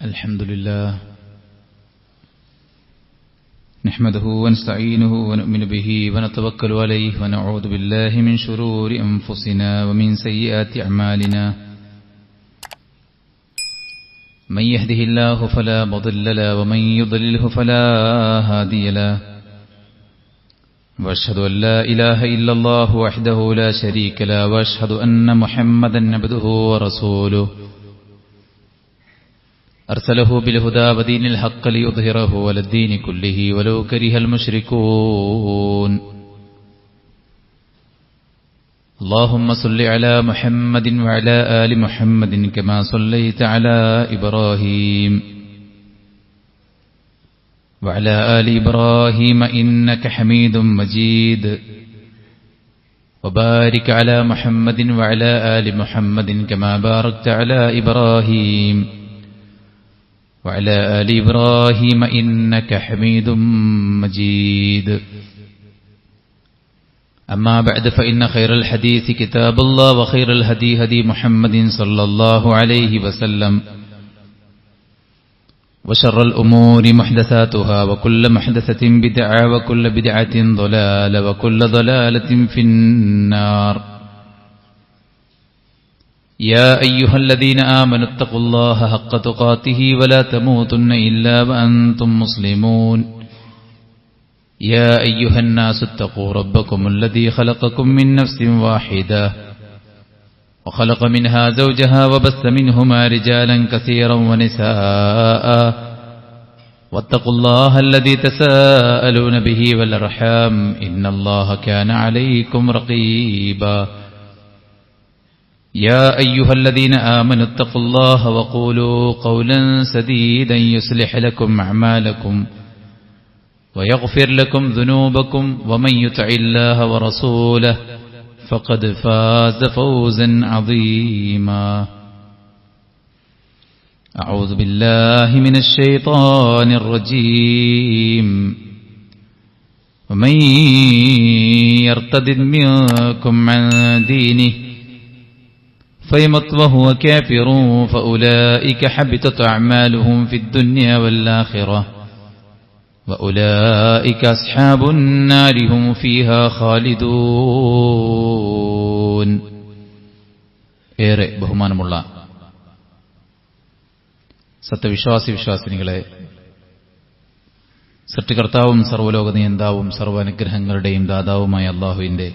الحمد لله نحمده ونستعينه ونؤمن به ونتوكل عليه ونعوذ بالله من شرور أنفسنا ومن سيئات أعمالنا من يهده الله فلا مضل له ومن يضلله فلا هادي له وأشهد أن لا إله إلا الله وحده لا شريك له وأشهد أن محمدا عبده ورسوله أرسله بالهدى ودين الحق ليظهره على الدين كله ولو كره المشركون اللهم صل على محمد وعلى آل محمد كما صليت على إبراهيم وعلى آل إبراهيم إنك حميد مجيد وبارك على محمد وعلى آل محمد كما باركت على إبراهيم وعلى آل إبراهيم إنك حميد مجيد أما بعد فإن خير الحديث كتاب الله وخير الهدي هدي محمد صلى الله عليه وسلم وشر الأمور محدثاتها وكل محدثة بدعة وكل بدعة ضلالة وكل ضلالة في النار يا أيها الذين آمنوا اتقوا الله حق تقاته ولا تموتن إلا وأنتم مسلمون يا أيها الناس اتقوا ربكم الذي خلقكم من نفس واحدة وخلق منها زوجها وبث منهما رجالا كثيرا ونساء واتقوا الله الذي تساءلون به والأرحام إن الله كان عليكم رقيبا يا أيها الذين آمنوا اتقوا الله وقولوا قولا سديدا يصلح لكم أعمالكم ويغفر لكم ذنوبكم ومن يطع الله ورسوله فقد فاز فوزا عظيما أعوذ بالله من الشيطان الرجيم ومن يرتد منكم عن دينه فيمت وهو كافر فأولئك حبطت أعمالهم في الدنيا والآخرة وأولئك أصحاب النار هم فيها خالدون. ഏറെ ബഹുമാനമുള്ള സത്യവിശ്വാസിനികളെ, സൃഷ്ടികർത്താവും സർവ്വലോക നിയന്താവും സർവ്വാനുഗ്രഹങ്ങളുടെയും ദാതാവുമായ അല്ലാഹുവിന്റെ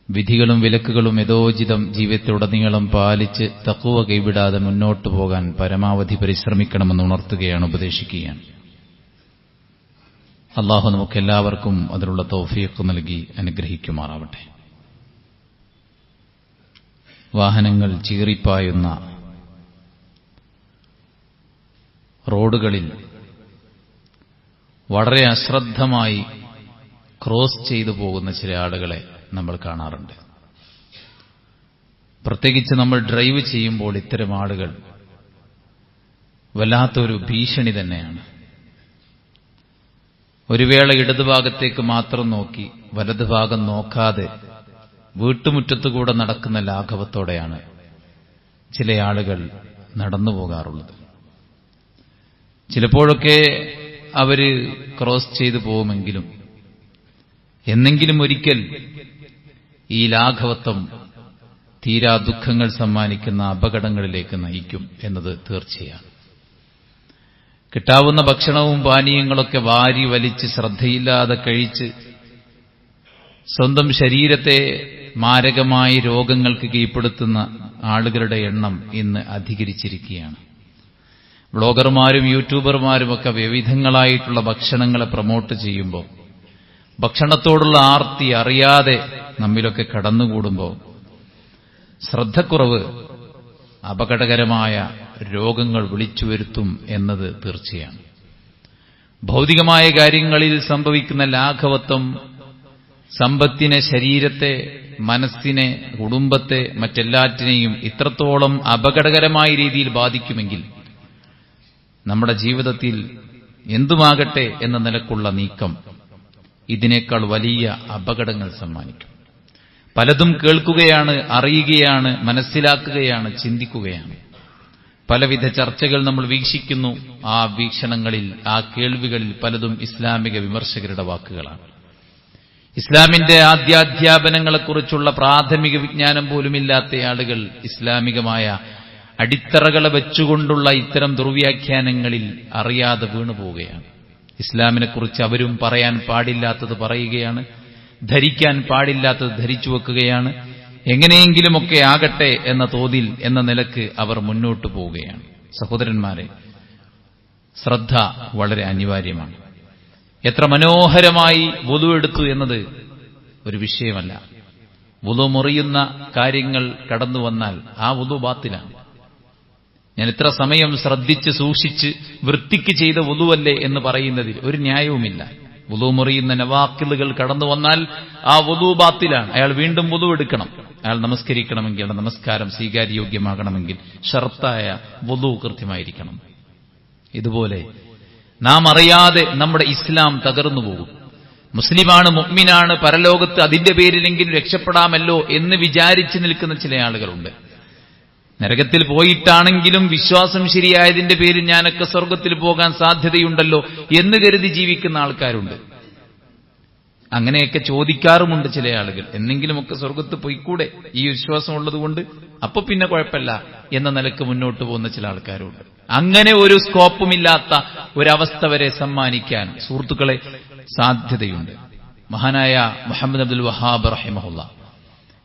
വിധികളും വിലക്കുകളും യഥോചിതം ജീവിതത്തിലുടനീളം പാലിച്ച് തഖ്വ കൈവിടാതെ മുന്നോട്ടു പോകാൻ പരമാവധി പരിശ്രമിക്കണമെന്ന് ഉണർത്തുകയാണ്, ഉപദേശിക്കുകയാണ്. അല്ലാഹു നമുക്കെല്ലാവർക്കും അതിനുള്ള തൗഫീഖ് നൽകി അനുഗ്രഹിക്കുമാറാവട്ടെ. വാഹനങ്ങൾ ചീറിപ്പായുന്ന റോഡുകളിൽ വളരെ അശ്രദ്ധമായി ക്രോസ് ചെയ്തു പോകുന്ന ചില ആളുകളെ നമ്മൾ കാണാറുണ്ട്. പ്രത്യേകിച്ച് നമ്മൾ ഡ്രൈവ് ചെയ്യുമ്പോൾ ഇത്തരം ആളുകൾ വല്ലാത്തൊരു ഭീഷണി തന്നെയാണ്. ഒരു വേള ഇടതുഭാഗത്തേക്ക് മാത്രം നോക്കി വലതുഭാഗം നോക്കാതെ വീട്ടുമുറ്റത്തുകൂടെ നടക്കുന്ന ലാഘവത്തോടെയാണ് ചില ആളുകൾ നടന്നു പോകാറുള്ളത്. ചിലപ്പോഴൊക്കെ അവര് ക്രോസ് ചെയ്തു പോകുമെങ്കിലും എന്നെങ്കിലും ഒരിക്കൽ ഈ ലാഘവത്വം തീരാ ദുഃഖങ്ങൾ സമ്മാനിക്കുന്ന അപകടങ്ങളിലേക്ക് നയിക്കും എന്നത് തീർച്ചയാണ്. കിട്ടാവുന്ന ഭക്ഷണവും പാനീയങ്ങളൊക്കെ വാരി വലിച്ച് ശ്രദ്ധയില്ലാതെ കഴിച്ച് സ്വന്തം ശരീരത്തെ മാരകമായ രോഗങ്ങൾക്ക് കീഴ്പ്പെടുത്തുന്ന ആളുകളുടെ എണ്ണം ഇന്ന് അധികരിച്ചിരിക്കുകയാണ്. ബ്ലോഗർമാരും യൂട്യൂബർമാരുമൊക്കെ വിവിധങ്ങളായിട്ടുള്ള ഭക്ഷണങ്ങളെ പ്രൊമോട്ട് ചെയ്യുമ്പോൾ ഭക്ഷണത്തോടുള്ള ആർത്തി അറിയാതെ നമ്മിലൊക്കെ കടന്നുകൂടുമ്പോൾ ശ്രദ്ധക്കുറവ് അപകടകരമായ രോഗങ്ങൾ വിളിച്ചു വരുത്തും എന്നത് തീർച്ചയാണ്. ഭൗതികമായ കാര്യങ്ങളിൽ സംഭവിക്കുന്ന ലാഘവത്വം സമ്പത്തിനെ, ശരീരത്തെ, മനസ്സിനെ, കുടുംബത്തെ, മറ്റെല്ലാറ്റിനെയും ഇത്രത്തോളം അപകടകരമായ രീതിയിൽ ബാധിക്കുമെങ്കിൽ നമ്മുടെ ജീവിതത്തിൽ എന്തുമാകട്ടെ എന്ന നിലക്കുള്ള നീക്കം ഇതിനേക്കാൾ വലിയ അപകടങ്ങൾ സമ്മാനിക്കും. പലതും കേൾക്കുകയാണ്, അറിയുകയാണ്, മനസ്സിലാക്കുകയാണ്, ചിന്തിക്കുകയാണ്. പലവിധ ചർച്ചകൾ നമ്മൾ വീക്ഷിക്കുന്നു. ആ വീക്ഷണങ്ങളിൽ, ആ കേൾവികളിൽ പലതും ഇസ്ലാമിക വിമർശകരുടെ വാക്കുകളാണ്. ഇസ്ലാമിന്റെ ആദ്യാധ്യാപനങ്ങളെക്കുറിച്ചുള്ള പ്രാഥമിക വിജ്ഞാനം പോലുമില്ലാത്ത ആളുകൾ ഇസ്ലാമികമായ അടിത്തറകളെ വെച്ചുകൊണ്ടുള്ള ഇത്തരം ദുർവ്യാഖ്യാനങ്ങളിൽ അറിയാതെ വീണുപോവുകയാണ്. ഇസ്ലാമിനെക്കുറിച്ച് അവരും പറയാൻ പാടില്ലാത്തത് പറയുകയാണ്, ധരിക്കാൻ പാടില്ലാത്തത് ധരിച്ചു വെക്കുകയാണ്. എങ്ങനെയെങ്കിലുമൊക്കെ ആകട്ടെ എന്ന തോതിൽ, എന്ന നിലക്ക് അവർ മുന്നോട്ടു പോവുകയാണ്. സഹോദരന്മാരെ, ശ്രദ്ധ വളരെ അനിവാര്യമാണ്. എത്ര മനോഹരമായി വുളു എടുത്തു എന്നത് ഒരു വിഷയമല്ല. വുളു മുറിയുന്ന കാര്യങ്ങൾ കടന്നു വന്നാൽ ആ വുളു ബാത്തിലാണ്. ഞാൻ ഇത്ര സമയം ശ്രദ്ധിച്ച് സൂക്ഷിച്ച് വൃത്തിക്ക് ചെയ്ത വുളുവല്ലേ എന്ന് പറയുന്നതിൽ ഒരു ന്യായവുമില്ല. വുളു മുറിയുന്ന നവാക്കിലുകൾ കടന്നു വന്നാൽ ആ വുളു ബാത്തിലാണ്. അയാൾ വീണ്ടും വുളു എടുക്കണം. അയാൾ നമസ്കരിക്കണമെങ്കിൽ, നമസ്കാരം സ്വീകാര്യോഗ്യമാകണമെങ്കിൽ ഷർത്തായ വുളു കൃത്യമായിരിക്കണം. ഇതുപോലെ നാം അറിയാതെ നമ്മുടെ ഇസ്ലാം തകർന്നു പോകും. മുസ്ലിമാണ്, മുഅ്മിനാണ്, പരലോകത്ത് അതിന്റെ പേരിലെങ്കിലും രക്ഷപ്പെടാമല്ലോ എന്ന് വിചാരിച്ചു നിൽക്കുന്ന ചില ആളുകളുണ്ട്. നരകത്തിൽ പോയിട്ടാണെങ്കിലും വിശ്വാസം ശരിയായതിന്റെ പേരിൽ ഞാനൊക്കെ സ്വർഗത്തിൽ പോകാൻ സാധ്യതയുണ്ടല്ലോ എന്ന് കരുതി ജീവിക്കുന്ന ആൾക്കാരുണ്ട്. അങ്ങനെയൊക്കെ ചോദിക്കാറുമുണ്ട് ചില ആളുകൾ. എന്നെങ്കിലുമൊക്കെ സ്വർഗത്ത് പോയിക്കൂടെ, ഈ വിശ്വാസം ഉള്ളതുകൊണ്ട്, അപ്പൊ പിന്നെ കുഴപ്പമില്ല എന്ന നിലക്ക് മുന്നോട്ട് പോകുന്ന ചില ആൾക്കാരുണ്ട്. അങ്ങനെ ഒരു സ്കോപ്പുമില്ലാത്ത ഒരവസ്ഥ വരെ സമ്മാനിക്കാൻ സുഹൃത്തുക്കളെ സാധ്യതയുണ്ട്. മഹാനായ മുഹമ്മദ് അബ്ദുൽ വഹാബ് റഹിമഹുല്ലാ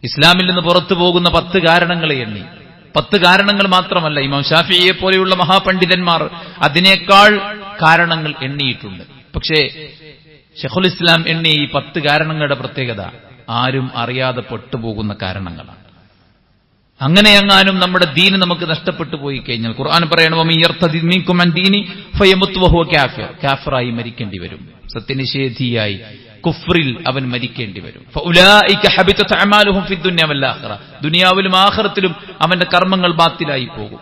ഇസ്ലാമിൽ നിന്ന് പുറത്തു പോകുന്ന 10 കാരണങ്ങളെ എണ്ണി. 10 കാരണങ്ങൾ മാത്രമല്ല, ഇമാം ഷാഫിഈയെ പോലെയുള്ള മഹാപണ്ഡിതന്മാർ അതിനേക്കാൾ കാരണങ്ങൾ എണ്ണിയിട്ടുണ്ട്. പക്ഷേ ശൈഖുൽ ഇസ്ലാം എണ്ണിയ ഈ 10 കാരണങ്ങളുടെ പ്രത്യേകത ആരും അറിയാതെ പെട്ടുപോകുന്ന കാരണങ്ങളാണ്. അങ്ങനെയെങ്ങാനും നമ്മുടെ ദീന് നമുക്ക് നഷ്ടപ്പെട്ടു പോയി കഴിഞ്ഞാൽ ഖുർആൻ പറയണം, കാഫിറായി മരിക്കേണ്ടി വരും, സത്യനിഷേധിയായി കുഫ്രിൽ അവൻ മരിക്കേണ്ടി വരും. ദുനിയാവിലും ആഖിറത്തിലും അവന്റെ കർമ്മങ്ങൾ ബാത്തിലായി പോകും.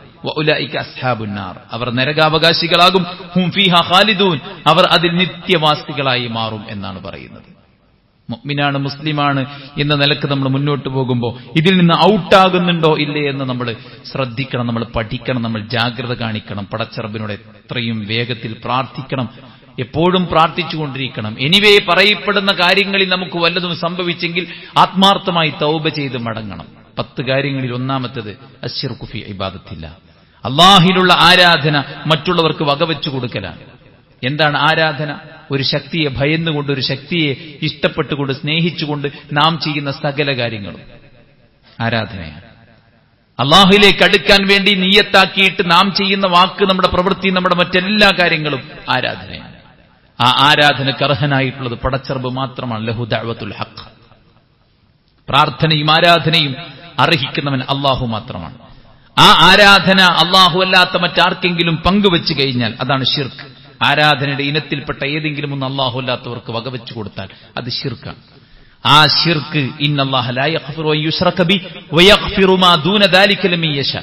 അവർ നരകാവകാശികളാകും. ഹും ഫീഹാ ഖാലിദൂൻ, അവർ അതിൽ നിത്യവാസികളായി മാറും എന്നാണ് പറയുന്നത്. മുഅ്മിനാണ്, മുസ്ലിമാണ് എന്ന നിലക്ക് നമ്മൾ മുന്നോട്ട് പോകുമ്പോൾ ഇതിൽ നിന്ന് ഔട്ടാകുന്നുണ്ടോ ഇല്ലേ എന്ന് നമ്മൾ ശ്രദ്ധിക്കണം, നമ്മൾ പഠിക്കണം, നമ്മൾ ജാഗ്രത കാണിക്കണം. പടച്ചറബിനോട് എത്രയും വേഗത്തിൽ പ്രാർത്ഥിക്കണം, എപ്പോഴും പ്രാർത്ഥിച്ചുകൊണ്ടിരിക്കണം. എനിവേ പറയപ്പെടുന്ന കാര്യങ്ങളിൽ നമുക്ക് വല്ലതും സംഭവിച്ചെങ്കിൽ ആത്മാർത്ഥമായി തൗബ ചെയ്ത് മടങ്ങണം. 10 കാര്യങ്ങളിൽ ഒന്നാമത്തേത് അശ്ശിർകു ഫീ ഇബാദത്തില്ലാ, അല്ലാഹിലുള്ള ആരാധന മറ്റുള്ളവർക്ക് വകവെച്ചു കൊടുക്കലാണ്. എന്താണ് ആരാധന? ഒരു ശക്തിയെ ഭയന്നുകൊണ്ട്, ഒരു ശക്തിയെ ഇഷ്ടപ്പെട്ടുകൊണ്ട്, സ്നേഹിച്ചുകൊണ്ട് നാം ചെയ്യുന്ന സകല കാര്യങ്ങളും ആരാധനയാണ്. അല്ലാഹുവിലേക്ക് അടുക്കാൻ വേണ്ടി നിയ്യത്താക്കിയിട്ട് നാം ചെയ്യുന്ന വാക്ക്, നമ്മുടെ പ്രവൃത്തി, നമ്മുടെ മറ്റെല്ലാ കാര്യങ്ങളും ആരാധനയാണ്. ആ ആരാധനക്ക് അർഹനായിട്ടുള്ളത് പടച്ചറബ് മാത്രമാണ്. ലഹു ദഅവത്തുൽ ഹഖ്, പ്രാർത്ഥനയും ആരാധനയും അർഹിക്കുന്നവൻ അല്ലാഹു മാത്രമാണ്. ആ ആരാധന അല്ലാഹു അല്ലാത്ത മറ്റാർക്കെങ്കിലും പങ്കുവെച്ചു കഴിഞ്ഞാൽ അതാണ് ശിർക്ക്. ആരാധനയുടെ ഇനത്തിൽപ്പെട്ട ഏതെങ്കിലും ഒന്ന് അല്ലാഹു അല്ലാത്തവർക്ക് വകവെച്ചു കൊടുത്താൽ അത് ശിർക്കാണ്. ആ ശിർക്ക് ഇന്നല്ലാഹ ലാ യഗ്ഫിറു അൻ യുശ്റക ബി വയഗ്ഫിറു മാ ദൂന ദാലിക ലിമൻ യശാ.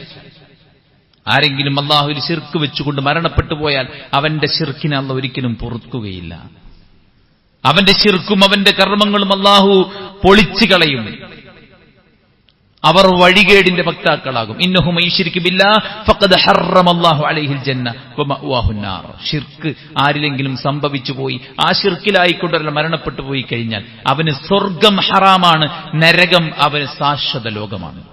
ആരെങ്കിലും അല്ലാഹുവിൽ ശിർക്ക് വെച്ചുകൊണ്ട് മരണപ്പെട്ടു പോയാൽ അവന്റെ ശിർക്കിനെ അല്ലാഹു ഒരിക്കലും പൊറുക്കുകയില്ല. അവന്റെ ശിർക്കും അവന്റെ കർമ്മങ്ങളും അല്ലാഹു പൊളിച്ചു കളയും. അവർ വഴികേടിന്റെ വക്താക്കളാകും. ഇന്നഹു മയ്യുശ്രിക് ബില്ലാഹ് ഫഖദ് ഹറമല്ലാഹു അലൈഹിൽ ജന്ന വമഅവാഹുൻ നാർ. ശിർക്ക് ആരിലെങ്കിലും സംഭവിച്ചു പോയി, ആ ശിർക്കിലായിക്കൊണ്ടല്ല മരണപ്പെട്ടു പോയി കഴിഞ്ഞാൽ അവന് സ്വർഗം ഹറാമാണ്, നരകം അവന് ശാശ്വത ലോകമാണ്.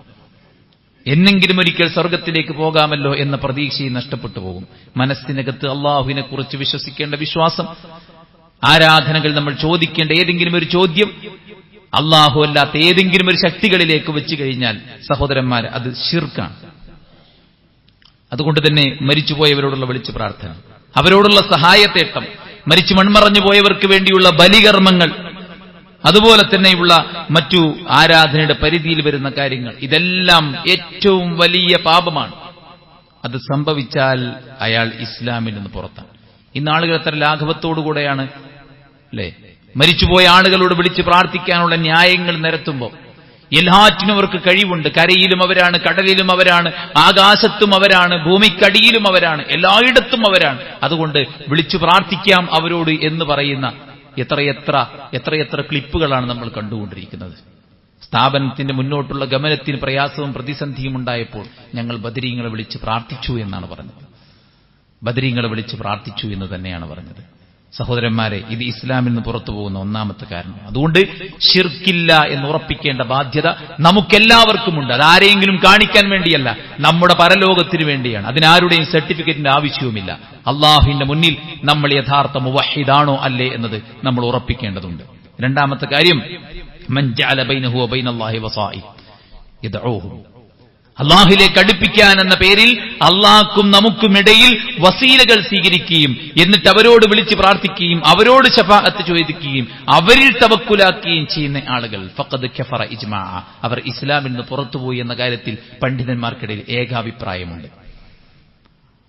എന്നെങ്കിലും ഒരിക്കൽ സ്വർഗത്തിലേക്ക് പോകാമല്ലോ എന്ന പ്രതീക്ഷയും നഷ്ടപ്പെട്ടു പോകും. മനസ്സിനകത്ത് അള്ളാഹുവിനെ കുറിച്ച് വിശ്വസിക്കേണ്ട വിശ്വാസം, ആരാധനകൾ നമ്മൾ ചോദിക്കേണ്ട ഏതെങ്കിലും ഒരു ചോദ്യം അല്ലാഹു അല്ലാത്ത ഏതെങ്കിലും ഒരു ശക്തികളിലേക്ക് വെച്ചു കഴിഞ്ഞാൽ സഹോദരന്മാരെ അത് ശിർക്കാണ്. അതുകൊണ്ട് തന്നെ മരിച്ചുപോയവരോടുള്ള വിളിച്ചു പ്രാർത്ഥന, അവരോടുള്ള സഹായത്തേട്ടം, മരിച്ചു മൺമറഞ്ഞു പോയവർക്ക് വേണ്ടിയുള്ള ബലികർമ്മങ്ങൾ, അതുപോലെ തന്നെയുള്ള മറ്റു ആരാധനയുടെ പരിധിയിൽ വരുന്ന കാര്യങ്ങൾ, ഇതെല്ലാം ഏറ്റവും വലിയ പാപമാണ്. അത് സംഭവിച്ചാൽ അയാൾ ഇസ്ലാമിൽ നിന്ന് പുറത്താണ്. ഇന്ന് ആളുകൾ എത്ര ലാഘവത്തോടുകൂടെയാണ് അല്ലേ മരിച്ചുപോയ ആളുകളോട് വിളിച്ച് പ്രാർത്ഥിക്കാനുള്ള ന്യായങ്ങൾ നിരത്തുമ്പോൾ, എല്ലാറ്റിനും അവർക്ക് കഴിവുണ്ട്. കരയിലും അവരാണ്, കടലിലും അവരാണ്, ആകാശത്തും അവരാണ്, ഭൂമിക്കടിയിലും അവരാണ്, എല്ലായിടത്തും അവരാണ്. അതുകൊണ്ട് വിളിച്ചു പ്രാർത്ഥിക്കാം അവരോട് എന്ന് പറയുന്ന എത്രയെത്ര ക്ലിപ്പുകളാണ് നമ്മൾ കണ്ടുകൊണ്ടിരിക്കുന്നത്. സ്ഥാപനത്തിന്റെ മുന്നോട്ടുള്ള ഗമനത്തിന് പ്രയാസവും പ്രതിസന്ധിയും ഉണ്ടായപ്പോൾ ഞങ്ങൾ ബദരീങ്ങളെ വിളിച്ച് പ്രാർത്ഥിച്ചു എന്നാണ് പറഞ്ഞത്. ബദരീങ്ങളെ വിളിച്ച് പ്രാർത്ഥിച്ചു എന്ന് തന്നെയാണ് പറഞ്ഞത്. സഹോദരന്മാരെ, ഇത് ഇസ്ലാമിൽ നിന്ന് പുറത്തു പോകുന്ന ഒന്നാമത്തെ കാരണം. അതുകൊണ്ട് ശിർക്കില്ല എന്ന് ഉറപ്പിക്കേണ്ട ബാധ്യത നമുക്കെല്ലാവർക്കുമുണ്ട്. അതാരെങ്കിലും കാണിക്കാൻ വേണ്ടിയല്ല, നമ്മുടെ പരലോകത്തിന് വേണ്ടിയാണ്. അതിനാരുടെയും സർട്ടിഫിക്കറ്റിന്റെ ആവശ്യവുമില്ല. അള്ളാഹുവിന്റെ മുന്നിൽ നമ്മൾ യഥാർത്ഥ മുവഹിദാണോ അല്ലേ എന്നത് നമ്മൾ ഉറപ്പിക്കേണ്ടതുണ്ട്. രണ്ടാമത്തെ കാര്യം, മൻ ജഅല ബൈനഹു വബൈനല്ലാഹി വസാഇ യദ്ഊഹു, അള്ളാഹുവിലേക്ക് അടുപ്പിക്കാൻ എന്ന പേരിൽ അള്ളാഹ്ക്കും നമുക്കുമിടയിൽ വസീലകൾ സ്വീകരിക്കുകയും എന്നിട്ട് അവരോട് വിളിച്ച് പ്രാർത്ഥിക്കുകയും അവരോട് ശഫാഅത്ത് ചോദിക്കുകയും അവരിൽ തവക്കുലാക്കുകയും ചെയ്യുന്ന ആളുകൾ ഫഖദ് കഫറ ഇജ്മാ, അവർ ഇസ്ലാമിൽ നിന്ന് പുറത്തുപോയി എന്ന കാര്യത്തിൽ പണ്ഡിതന്മാർക്കിടയിൽ ഏകാഭിപ്രായമുണ്ട്.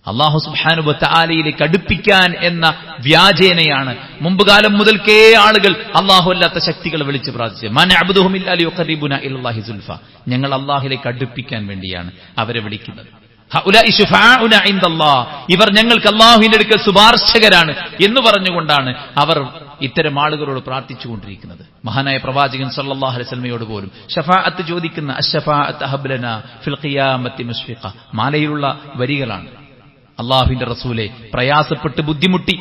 അല്ലാഹു സുബ്ഹാനഹു വ തആലയിലേക്ക് അടുപ്പിക്കാൻ എന്ന വ്യാജേനയാണ് മുമ്പ് കാലം മുതൽക്കേ ആളുകൾ അല്ലാഹു അല്ലാത്ത ശക്തികളെ വിളിച്ച് പ്രാർത്ഥിച്ചത്. മൻ അബ്ദുഹും ഇല്ലാ ലിയുഖർരിബുനാ ഇലല്ലാഹി സുൽഫ, ഞങ്ങൾ അല്ലാഹുവിലേക്ക് അടുപ്പിക്കാൻ വേണ്ടിയാണ് അവരെ വിളിക്കുന്നത്. ഹഉലാഇ ശുഫാഉനാ ഇൻദല്ലാഹ്, ഇവർ ഞങ്ങൾക്ക് അല്ലാഹുവിന്റെ അടുക്കൽ ശുപാർശകരാണ് എന്ന് പറഞ്ഞുകൊണ്ടാണ് അവർ ഇത്തരം ആളുകളോട് പ്രാർത്ഥിച്ചുകൊണ്ടിരിക്കുന്നത്. മഹാനായ പ്രവാചകൻ സല്ലല്ലാഹു അലൈഹി വസല്ലമയോട് പോലും ശഫാഅത്ത് ചോദിക്കുന്ന അശ്ശഫാഅത്ത് അഹബ്ലനാ ഫിൽ ഖിയാമത്തി മുശ്ഫിഖ മാലയിലുള്ള വരികളാണ്. അള്ളാഹുവിന്റെ റസൂലെ, പ്രയാസപ്പെട്ട് ബുദ്ധിമുട്ടി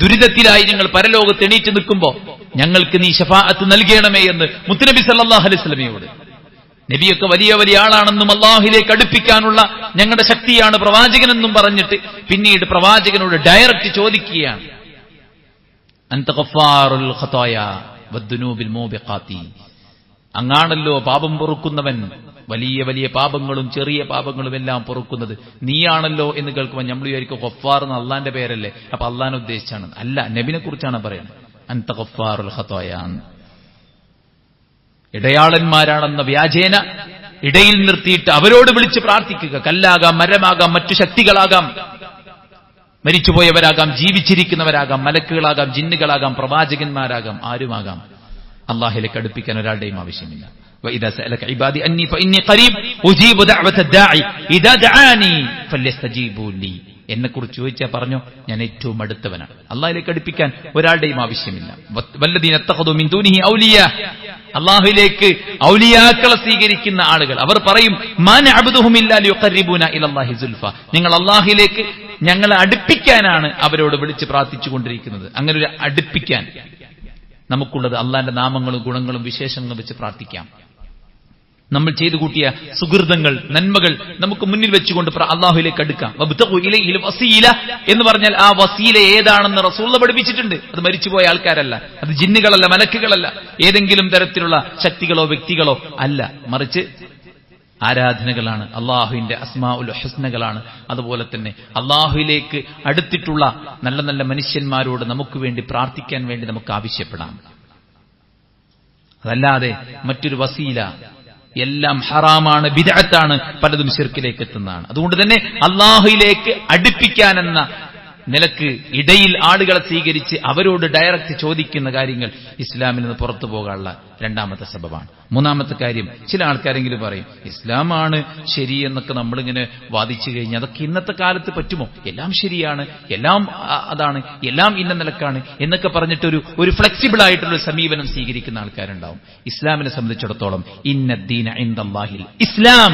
ദുരിതത്തിലായി ഞങ്ങൾ പരലോകത്ത് എണീറ്റ് നിൽക്കുമ്പോൾ ഞങ്ങൾക്ക് നീ ശഫാഅത്ത് നൽകണമേ എന്ന് മുത്തുനബി സല്ലല്ലാഹു അലൈഹി വസല്ലമയോട്. നബിയൊക്കെ വലിയ വലിയ ആളാണെന്നും അള്ളാഹുവിലേക്ക് അടുപ്പിക്കാനുള്ള ഞങ്ങളുടെ ശക്തിയാണ് പ്രവാചകനെന്നും പറഞ്ഞിട്ട് പിന്നീട് പ്രവാചകനോട് ഡയറക്റ്റ് ചോദിക്കുകയാണ്, അൻത ഗഫാറുൽ ഖതായാ വദ്ദുനൂബിൽ മൂബിഖാതി, അങ്ങാണല്ലോ പാപം പൊറുക്കുന്നവൻ, വലിയ വലിയ പാപങ്ങളും ചെറിയ പാപങ്ങളും എല്ലാം പൊറുക്കുന്നത് നീയാണല്ലോ എന്ന് കേൾക്കുമ്പോൾ നമ്മൾ വിചാരിക്കും ഗഫാർ എന്ന് അള്ളാന്റെ പേരല്ലേ, അപ്പൊ അള്ളാനെ ഉദ്ദേശിച്ചാണ്. അല്ല, നബിനെ കുറിച്ചാണ് പറയുന്നത്. അൻത ഗഫാറുൽ ഖതായാ, ഇടയാളന്മാരാണെന്ന വ്യാജേന ഇടയിൽ നിർത്തിയിട്ട് അവരോട് വിളിച്ച് പ്രാർത്ഥിക്കുക. കല്ലാകാം, മരമാകാം, മറ്റു ശക്തികളാകാം, മരിച്ചുപോയവരാകാം, ജീവിച്ചിരിക്കുന്നവരാകാം, മലക്കുകളാകാം, ജിന്നുകളാകാം, പ്രവാചകന്മാരാകാം, ആരുമാകാം. അള്ളാഹിലേക്ക് അടുപ്പിക്കാൻ ഒരാളുടെയും ആവശ്യമില്ല. وإذا سألك عبادي أني فإني قريب أجيب دعوة الداعي إذا دعاني فليستجيبوا لي, എന്നെക്കുറിച്ച് ചോദിച്ചാൽ പറഞ്ഞോ, ഞാൻ ഏറ്റവും അടുത്തവനാണ്. അള്ളാഹിലേക്ക് അടുപ്പിക്കാൻ ഒരാളുടെയും ആവശ്യമില്ല. വല്ലദീന ഇത്തഖദൂ മിൻ ദൂനിഹി ഔലിയാ, അള്ളാഹുവിലേക്ക് ഔലിയാക്കളെ സ്വീകരിക്കുന്ന ആളുകൾ അവർ പറയും, മാ നഅബ്ദുഹും ഇല്ലാ ലിയുഖർരിബൂനാ ഇലല്ലാഹി സുൽഫ, നിങ്ങൾ അള്ളാഹുവിലേക്ക് ഞങ്ങളെ അടുപ്പിക്കാനാണ് അവരോട് വിളിച്ച് പ്രാർത്ഥിച്ചുകൊണ്ടിരിക്കുന്നത്. അങ്ങനെ ഒരു അടുപ്പിക്കാൻ നമുക്കുള്ളത് അള്ളാന്റെ നാമങ്ങളും ഗുണങ്ങളും വിശേഷങ്ങളും വെച്ച് പ്രാർത്ഥിക്കാം. നമ്മൾ ചെയ്തു കൂട്ടിയ സുഹൃതങ്ങൾ, നന്മകൾ നമുക്ക് മുന്നിൽ വെച്ചുകൊണ്ട് അള്ളാഹുവിലേക്ക് അടുക്കാം. വബ്തഗൂ ഇലൈഹിൽ വസീല എന്ന് പറഞ്ഞാൽ ആ വസീല ഏതാണെന്ന് റസൂൽ പഠിപ്പിച്ചിട്ടുണ്ട്. അത് മരിച്ചുപോയ ആൾക്കാരല്ല, അത് ജിന്നുകളല്ല, മലക്കുകളല്ല, ഏതെങ്കിലും തരത്തിലുള്ള ശക്തികളോ വ്യക്തികളോ അല്ല, മറിച്ച് ആരാധനകളാണ്, അള്ളാഹുവിന്റെ അസ്മാഉൽ ഹുസ്നകളാണ്. അതുപോലെ തന്നെ അള്ളാഹുവിലേക്ക് അടുത്തിട്ടുള്ള നല്ല നല്ല മനുഷ്യന്മാരോട് നമുക്ക് വേണ്ടി പ്രാർത്ഥിക്കാൻ വേണ്ടി നമുക്ക് ആവശ്യപ്പെടാം. അതല്ലാതെ മറ്റൊരു വസീല എല്ലാം ഹറാമാണ്, ബിദ്അത്താണ്, പലതും ശിർക്കിലേക്ക് എത്തുന്നതാണ്. അതുകൊണ്ട് തന്നെ അള്ളാഹുവിലേക്ക് അടുപ്പിക്കാനെന്ന നിലക്ക് ഇടയിൽ ആളുകളെ സ്വീകരിച്ച് അവരോട് ഡയറക്റ്റ് ചോദിക്കുന്ന കാര്യങ്ങൾ ഇസ്ലാമിൽ നിന്ന് പുറത്തു പോകാനുള്ള രണ്ടാമത്തെ സബബാണ്. മൂന്നാമത്തെ കാര്യം, ചില ആൾക്കാരെങ്കിലും പറയും ഇസ്ലാമാണ് ശരി എന്നൊക്കെ നമ്മളിങ്ങനെ വാദിച്ചു കഴിഞ്ഞാൽ അതൊക്കെ ഇന്നത്തെ കാലത്ത് പറ്റുമോ, എല്ലാം ശരിയാണ്, എല്ലാം അതാണ്, എല്ലാം ഇന്ന നിലക്കാണ് എന്നൊക്കെ പറഞ്ഞിട്ടൊരു ഫ്ലെക്സിബിൾ ആയിട്ടുള്ള സമീപനം സ്വീകരിക്കുന്ന ആൾക്കാരുണ്ടാവും. ഇസ്ലാമിനെ സംബന്ധിച്ചിടത്തോളം ഇന്നദ്ദീന ഇൻദല്ലാഹിൽ ഇസ്ലാം,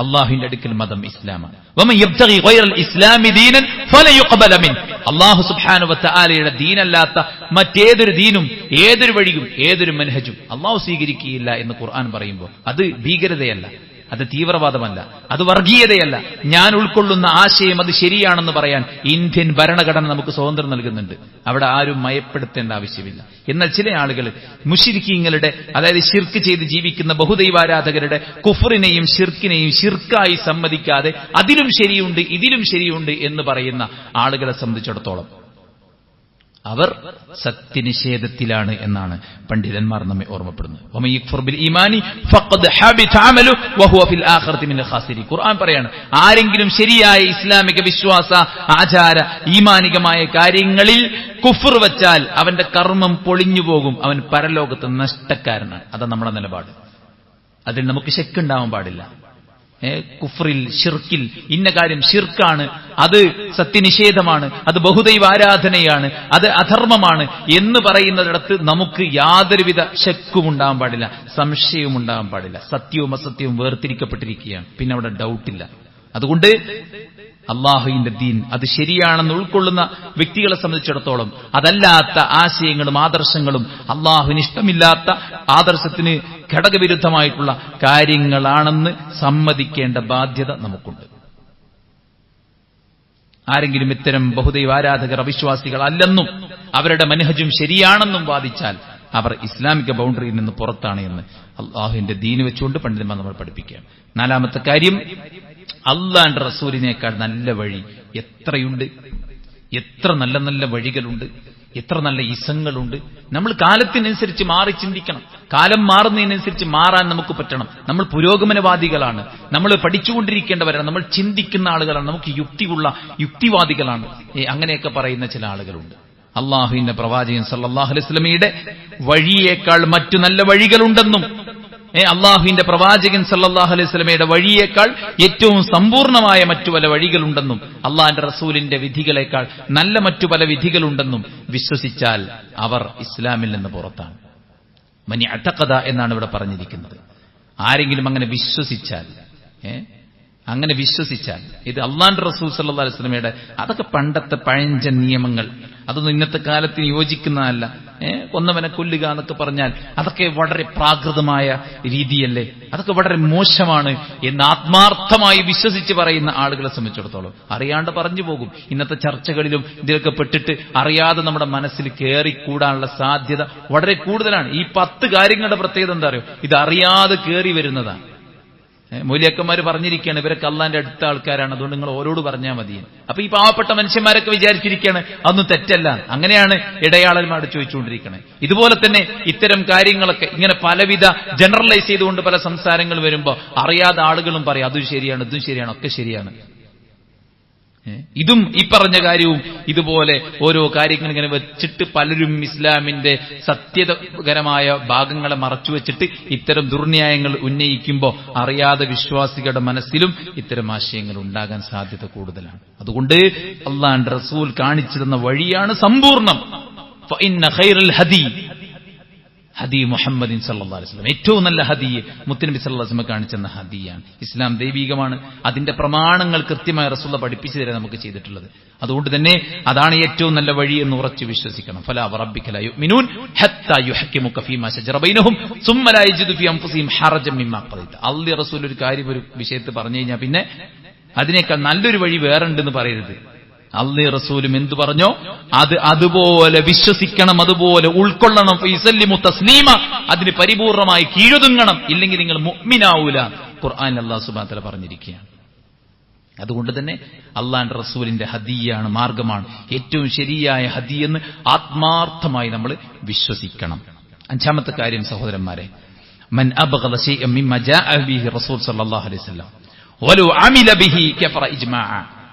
അള്ളാഹുവിന്റെ അടുക്കൽ മതം ഇസ്ലാമാണ്. വമൻ യബ്തഗി ഗൈറൽ ഇസ്ലാമി ദീനൻ ഫലൻ യുഖ്ബല മിൻ, അല്ലാഹു സുബ്ഹാനഹു വ തആലയുടെ ദീനല്ലാത്ത മറ്റേതൊരു ദീനും ഏതൊരു വഴിയും ഏതൊരു മനഹജും അല്ലാഹു സ്വീകരിക്കുകയില്ല എന്ന് ഖുർആൻ പറയുമ്പോൾ അത് ഭീകരതയല്ല, അത് തീവ്രവാദമല്ല, അത് വർഗീയതയല്ല. ഞാൻ ഉൾക്കൊള്ളുന്ന ആശയം അത് ശരിയാണെന്ന് പറയാൻ ഇന്ത്യൻ ഭരണഘടന നമുക്ക് സ്വാതന്ത്ര്യം നൽകുന്നുണ്ട്. അവിടെ ആരും മയപ്പെടുത്തേണ്ട ആവശ്യമില്ല. എന്നാൽ ചില ആളുകൾ മുശ്രിക്കീങ്ങളുടെ, അതായത് ശിർക്ക് ചെയ്ത് ജീവിക്കുന്ന ബഹുദൈവാരാധകരുടെ കുഫറിനെയും ശിർക്കിനെയും ശിർക്കായി സമ്മതിക്കാതെ അതിലും ശരിയുണ്ട് ഇതിലും ശരിയുണ്ട് എന്ന് പറയുന്ന ആളുകളെ സംബന്ധിച്ചിടത്തോളം അവർ സത്യനിഷേധത്തിലാണ് എന്നാണ് പണ്ഡിതന്മാർ നമ്മെ ഓർമ്മപ്പെടുന്നത്. വമൻ യക്ഫുർ ബിൽ ഈമാനി ഫഖദ് ഹബിത അമലു വഹുവ ഫിൽ ആഖിറതി മിനൽ ഖാസിരീൻ. ഖുർആൻ പറയാണ്, ആരെങ്കിലും ശരിയായ ഇസ്ലാമിക വിശ്വാസ ആചാര ഈമാനികമായ കാര്യങ്ങളിൽ കുഫർ വെച്ചാൽ അവന്റെ കർമ്മം പൊളിഞ്ഞു പോകും, അവൻ പരലോകത്ത് നഷ്ടക്കാരനാണ്. അതാണ് നമ്മുടെ നിലപാട്. അതിൽ നമുക്ക് ശക്കുണ്ടാവാൻ പാടില്ല. കുഫ്രിൽ, ഷിർക്കിൽ ഇന്ന കാര്യം ഷിർക്കാണ്, അത് സത്യനിഷേധമാണ്, അത് ബഹുദൈവ ആരാധനയാണ്, അത് അധർമ്മമാണ് എന്ന് പറയുന്നിടത്ത് നമുക്ക് യാതൊരുവിധ ശക്കും ഉണ്ടാകാൻ പാടില്ല, സംശയവും ഉണ്ടാകാൻ പാടില്ല. സത്യവും അസത്യവും വേർതിരിക്കപ്പെട്ടിരിക്കുകയാണ്. പിന്നെ അവിടെ ഡൗട്ടില്ല. അതുകൊണ്ട് അള്ളാഹുവിന്റെ ദീൻ അത് ശരിയാണെന്ന് ഉൾക്കൊള്ളുന്ന വ്യക്തികളെ സംബന്ധിച്ചിടത്തോളം അതല്ലാത്ത ആശയങ്ങളും ആദർശങ്ങളും അള്ളാഹുവിന് ഇഷ്ടമില്ലാത്ത ആദർശത്തിന് ഘടകവിരുദ്ധമായിട്ടുള്ള കാര്യങ്ങളാണെന്ന് സമ്മതിക്കേണ്ട ബാധ്യത നമുക്കുണ്ട്. ആരെങ്കിലും ഇത്തരം ബഹുദൈവ ആരാധകർ അവിശ്വാസികളല്ലെന്നും അവരുടെ മനഹജും ശരിയാണെന്നും വാദിച്ചാൽ അവർ ഇസ്ലാമിക ബൗണ്ടറിയിൽ നിന്ന് പുറത്താണ് എന്ന് അള്ളാഹുവിന്റെ ദീന് വെച്ചുകൊണ്ട് പണ്ഡിതന്മാർ നമ്മൾ പഠിപ്പിക്കുകയാണ്. നാലാമത്തെ കാര്യം, അള്ളാന്റെ റസൂലിനേക്കാൾ നല്ല വഴി എത്രയുണ്ട്, എത്ര നല്ല നല്ല വഴികളുണ്ട്, എത്ര നല്ല ഇസങ്ങളുണ്ട്. നമ്മൾ കാലത്തിനനുസരിച്ച് മാറി ചിന്തിക്കണം. കാലം മാറുന്നതിനനുസരിച്ച് മാറാൻ നമുക്ക് പറ്റണം. നമ്മൾ പുരോഗമനവാദികളാണ്, നമ്മൾ പഠിച്ചുകൊണ്ടിരിക്കേണ്ടവരാണ്, നമ്മൾ ചിന്തിക്കുന്ന ആളുകളാണ്, നമുക്ക് യുക്തിവാദികളാണ്. അങ്ങനെയൊക്കെ പറയുന്ന ചില ആളുകളുണ്ട്. അള്ളാഹുവിന്റെ പ്രവാചകൻ സല്ലല്ലാഹു അലൈഹി വസല്ലമയുടെ വഴിയേക്കാൾ മറ്റു നല്ല വഴികളുണ്ടെന്നും അള്ളാഹുവിന്റെ പ്രവാചകൻ സല്ലല്ലാഹു അലൈഹി വസല്ലമയുടെ വഴിയേക്കാൾ ഏറ്റവും സമ്പൂർണമായ മറ്റു പല വഴികളുണ്ടെന്നും അള്ളാഹിന്റെ റസൂലിന്റെ വിധികളേക്കാൾ നല്ല മറ്റു പല വിധികളുണ്ടെന്നും വിശ്വസിച്ചാൽ അവർ ഇസ്ലാമിൽ നിന്ന് പുറത്താണ്. മനി അതഖദ എന്നാണ് ഇവിടെ പറഞ്ഞിരിക്കുന്നത്. ആരെങ്കിലും അങ്ങനെ വിശ്വസിച്ചാൽ ഇത് അള്ളാന്റെ റസൂൽ സല്ലല്ലാഹു അലൈഹി വസല്ലമയുടെ അതൊക്കെ പണ്ടത്തെ പഴഞ്ചൻ നിയമങ്ങൾ, അതൊന്നും ഇന്നത്തെ കാലത്തിന് യോജിക്കുന്നതല്ല. കൊന്നവനെ കൊല്ലുക എന്നൊക്കെ പറഞ്ഞാൽ അതൊക്കെ വളരെ പ്രാകൃതമായ രീതിയല്ലേ, അതൊക്കെ വളരെ മോശമാണ് എന്ന് ആത്മാർത്ഥമായി വിശ്വസിച്ച് പറയുന്ന ആളുകളെ സംബന്ധിച്ചിടത്തോളം അറിയാണ്ട് പറഞ്ഞു പോകും. ഇന്നത്തെ ചർച്ചകളിലും ഇതിലൊക്കെ പെട്ടിട്ട് അറിയാതെ നമ്മുടെ മനസ്സിൽ കയറിക്കൂടാനുള്ള സാധ്യത വളരെ കൂടുതലാണ്. ഈ 10 കാര്യങ്ങളുടെ പ്രത്യേകത എന്താ അറിയോ? ഇത് അറിയാതെ കയറി വരുന്നതാണ്. മൗലിയാക്കന്മാര് പറഞ്ഞിരിക്കുകയാണ് ഇവരൊക്കെ അള്ളാന്റെ അടുത്ത ആൾക്കാരാണ്, അതുകൊണ്ട് നിങ്ങൾ ഓരോട് പറഞ്ഞാൽ മതി. അപ്പൊ ഈ പാവപ്പെട്ട മനുഷ്യന്മാരൊക്കെ വിചാരിച്ചിരിക്കുകയാണ് അതൊന്നും തെറ്റല്ല. അങ്ങനെയാണ് ഇടയാളന്മാർ ചോദിച്ചുകൊണ്ടിരിക്കുന്നത്. ഇതുപോലെ തന്നെ ഇത്തരം കാര്യങ്ങളൊക്കെ ഇങ്ങനെ പലവിധ ജനറലൈസ് ചെയ്തുകൊണ്ട് പല സംസാരങ്ങൾ വരുമ്പോൾ അറിയാതെ ആളുകളും പറയും അതും ശരിയാണ്, ഇതും ശരിയാണ്, ഒക്കെ ശരിയാണ്. ഇതും ഈ പറഞ്ഞ കാര്യവും ഇതുപോലെ ഓരോ കാര്യങ്ങൾ ഇങ്ങനെ വെച്ചിട്ട് പലരും ഇസ്ലാമിന്റെ സത്യകരമായ ഭാഗങ്ങളെ മറച്ചുവെച്ചിട്ട് ഇത്തരം ദുർന്യായങ്ങൾ ഉന്നയിക്കുമ്പോൾ അറിയാതെ വിശ്വാസികളുടെ മനസ്സിലും ഇത്തരം ആശയങ്ങൾ ഉണ്ടാകാൻ സാധ്യത കൂടുതലാണ്. അതുകൊണ്ട് അല്ലാഹുവിന്റെ റസൂൽ കാണിച്ചു തന്ന വഴിയാണ് സമ്പൂർണം. ഫഇന്ന ഖൈറൽ ഹദി മുഹമ്മദിൻ സല്ലല്ലാഹു അലൈഹി വസല്ലം, ഏറ്റവും നല്ല ഹദി മുത്തനബി സല്ലല്ലാഹു അലൈഹി വസല്ലം കാണിച്ചെന്ന ഹദിയാണ്. ഇസ്ലാം ദൈവികമാണ്, അതിന്റെ പ്രമാണങ്ങൾ കൃത്യമായി റസൂൽ പഠിപ്പിച്ചു തരാൻ നമുക്ക് ചെയ്തിട്ടുള്ളത്. അതുകൊണ്ട് തന്നെ അതാണ് ഏറ്റവും നല്ല വഴി എന്ന് ഉറച്ചു വിശ്വസിക്കണം. ഫലാ വറബ്ബിക ലാ യുഅ്മിനൂൻ ഹത്താ യുഹക്കിമുക ഫീമാ ശജറ ബൈനഹും സുമ്മ ലാ യജിദു ഫീ അൻഫുസിഹിം ഹറജൻ മിമ്മാ ഖദൈത. അല്ലാഹു റസൂൽ ഒരു കാര്യം ഒരു വിഷയത്തിൽ പറഞ്ഞു കഴിഞ്ഞാൽ പിന്നെ അതിനേക്കാൾ നല്ലൊരു വഴി വേറെ ഉണ്ടെന്ന് പറയരുത്. അല്ലാഹു റസൂലും എന്തു പറഞ്ഞോ അത് അതുപോലെ വിശ്വസിക്കണം, അതുപോലെ ഉൾക്കൊള്ളണം. ഫയസല്ലിമു തസ്ലീമ, അതിന് പരിപൂർണമായി കീഴൊതുങ്ങണം, ഇല്ലെങ്കിൽ നിങ്ങൾ മുഅ്മിനാവൂല. ഖുർആനിൽ അല്ലാഹു സുബ്ഹാനഹു വ തആല പറഞ്ഞിരിക്കുകയാണ്. അതുകൊണ്ട് തന്നെ അല്ലാഹുവിന്റെ റസൂലിന്റെ ഹദിയാണ്, മാർഗമാണ് ഏറ്റവും ശരിയായ ഹദി എന്ന് ആത്മാർത്ഥമായി നമ്മൾ വിശ്വസിക്കണം. അഞ്ചാമത്തെ കാര്യം സഹോദരന്മാരെ, മൻ അബ്ഗള ശൈഅൻ മിമ്മ ജാഅ ബിഹി റസൂൽ സല്ലല്ലാഹു അലൈഹി വസല്ലം വലു അമില ബിഹി കഫറ ഇജ്മാഅ.